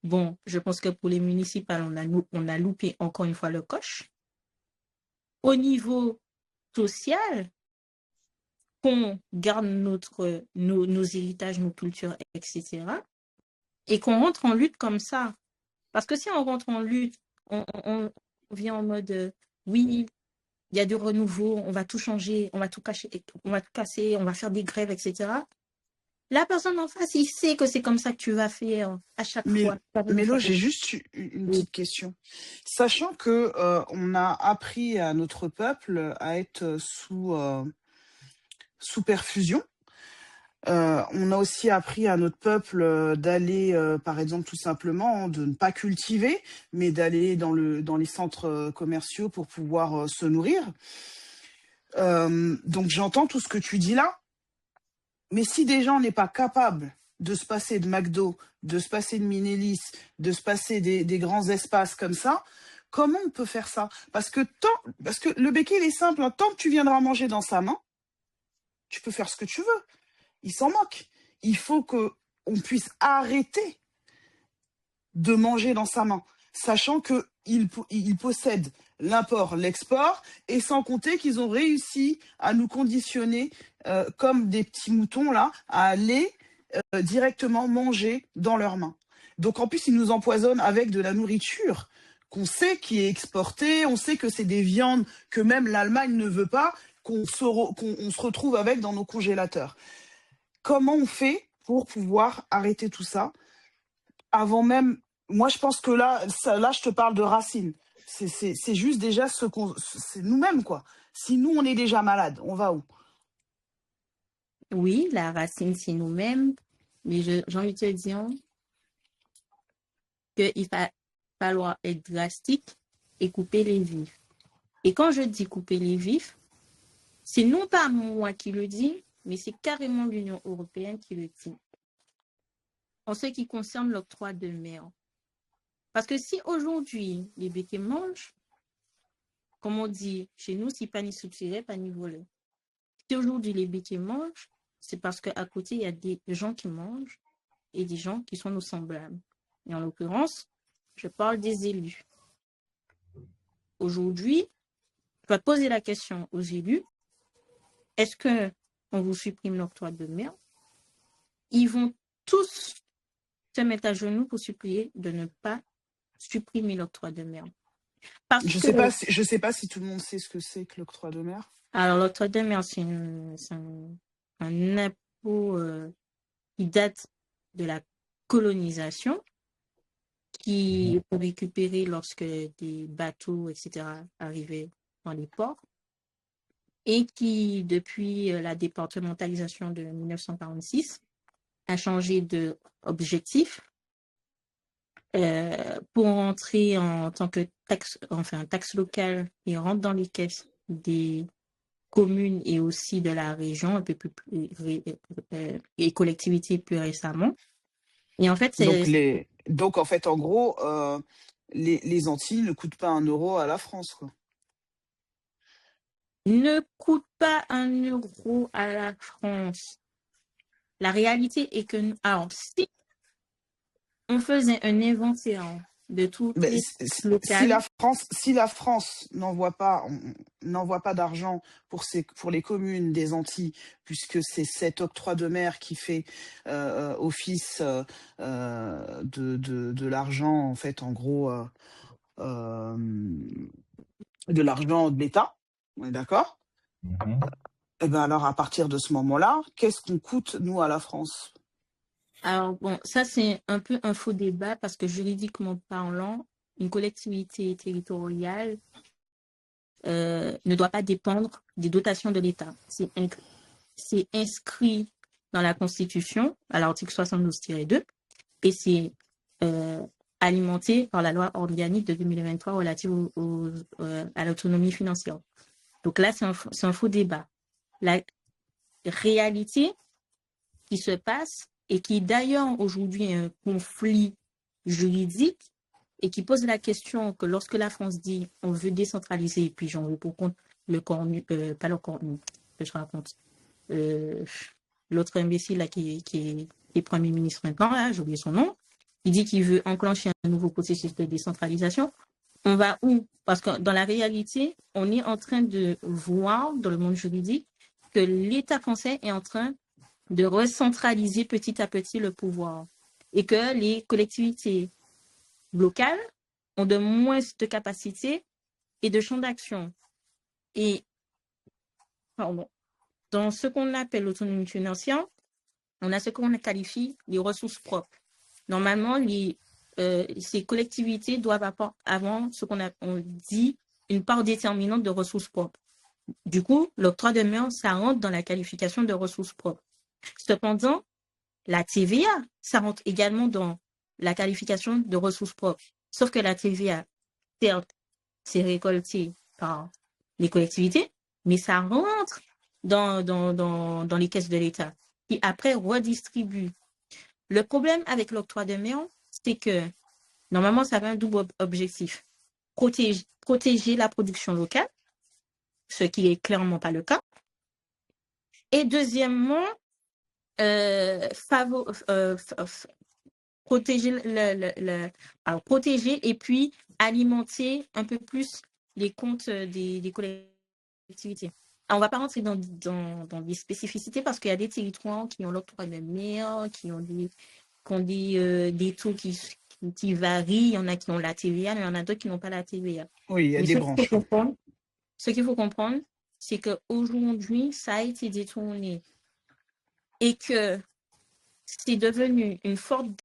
Bon, je pense que pour les municipales, on a loupé encore une fois le coche. Au niveau social, qu'on garde nos héritages, nos cultures, etc. Et qu'on rentre en lutte comme ça. Parce que si on rentre en lutte, on vient en mode oui, il y a du renouveau, on va tout changer, on va tout casser, on va faire des grèves, etc. La personne en face, il sait que c'est comme ça que tu vas faire à chaque fois. Mélo, j'ai juste une petite question. Sachant que on a appris à notre peuple à être sous perfusion, on a aussi appris à notre peuple d'aller, par exemple, tout simplement, de ne pas cultiver, mais d'aller dans les centres commerciaux pour pouvoir se nourrir. Donc j'entends tout ce que tu dis là, mais si des gens n'est pas capable de se passer de McDo, de se passer de Minélis, de se passer des grands espaces comme ça, comment on peut faire ça? Parce que le béquet, il est simple, hein. Tant que tu viendras manger dans sa main, tu peux faire ce que tu veux. Il s'en moque. Il faut qu'on puisse arrêter de manger dans sa main, sachant qu'il possède l'import, l'export, et sans compter qu'ils ont réussi à nous conditionner comme des petits moutons là, à aller directement manger dans leurs mains. Donc en plus, ils nous empoisonnent avec de la nourriture qu'on sait qui est exportée, on sait que c'est des viandes que même l'Allemagne ne veut pas, qu'on se retrouve avec dans nos congélateurs. Comment on fait pour pouvoir arrêter tout ça avant même... Moi, je pense que là, je te parle de racines. C'est juste déjà c'est nous-mêmes, quoi. Si nous, on est déjà malades, on va où? Oui, la racine, c'est nous-mêmes. Mais j'ai envie de te dire qu'il va falloir être drastique et couper les vifs. Et quand je dis couper les vifs, c'est non pas moi qui le dis, mais c'est carrément l'Union européenne qui le dit. En ce qui concerne l'octroi de mer. Parce que si aujourd'hui, les béquets mangent, comme on dit chez nous, si pas ni soupçonné, pas ni volé. Si aujourd'hui les béquets mangent, c'est parce qu'à côté, il y a des gens qui mangent et des gens qui sont nos semblables. Et en l'occurrence, je parle des élus. Aujourd'hui, je vais poser la question aux élus. Est-ce qu'on vous supprime l'octroi de mer? Ils vont tous se mettre à genoux pour supplier de ne pas supprimer l'octroi de mer. Je sais pas si tout le monde sait ce que c'est que l'octroi de mer. Alors, l'octroi de mer, c'est impôt qui date de la colonisation, qui ont récupéré lorsque des bateaux, etc., arrivaient dans les ports, et qui, depuis la départementalisation de 1946, a changé d'objectif pour entrer en tant que taxe locale et rentre dans les caisses des communes et aussi de la région, un peu plus et collectivités plus récemment. Et en fait, Donc en fait, en gros, les Antilles ne coûtent pas 1 euro à la France, quoi. Ne coûte pas 1 euro à la France. La réalité est que, alors, si on faisait un inventaire de toutes Mais les si locales, la France n'envoie pas d'argent pour les communes des Antilles, puisque c'est cet octroi de mer qui fait office de l'argent, en fait, en gros, euh, de l'argent de l'État, on est d'accord? Et ben alors, à partir de ce moment-là, qu'est-ce qu'on coûte, nous, à la France? alors bon, ça c'est un peu un faux débat parce que juridiquement parlant, une collectivité territoriale ne doit pas dépendre des dotations de l'État. C'est inscrit dans la Constitution à l'article 72-2 et c'est alimenté par la loi organique de 2023 relative à l'autonomie financière. Donc là, c'est un faux débat. La réalité qui se passe et qui d'ailleurs aujourd'hui est un conflit juridique et qui pose la question que lorsque la France dit on veut décentraliser, et puis j'en veux pour compte le corps, pas le corps, que je raconte, l'autre imbécile là qui est Premier ministre maintenant, là, j'ai oublié son nom, il dit qu'il veut enclencher un nouveau processus de décentralisation. On va où? Parce que dans la réalité, on est en train de voir dans le monde juridique que l'État français est en train de recentraliser petit à petit le pouvoir et que les collectivités locales ont de moins de capacités et de champs d'action. Et pardon, dans ce qu'on appelle l'autonomie financière, on a ce qu'on qualifie les ressources propres. Normalement, ces collectivités doivent avoir ce on dit une part déterminante de ressources propres. Du coup, l'octroi de mer, ça rentre dans la qualification de ressources propres. Cependant, la TVA, ça rentre également dans la qualification de ressources propres. Sauf que la TVA, certes, c'est récolté par les collectivités, mais ça rentre dans les caisses de l'État, qui après redistribue. Le problème avec l'octroi de mer, c'est que normalement, ça avait un double objectif. Protéger la production locale, ce qui n'est clairement pas le cas. Et deuxièmement, protéger et puis alimenter un peu plus les comptes des collectivités. Alors, on ne va pas rentrer dans des spécificités parce qu'il y a des territoires qui ont l'octroi de mer, qui ont des taux qui varient. Il y en a qui ont la TVA, mais il y en a d'autres qui n'ont pas la TVA. Oui, il y a Mais des branches. ce qu'il faut comprendre, c'est qu'aujourd'hui, ça a été détourné et que c'est devenu une forte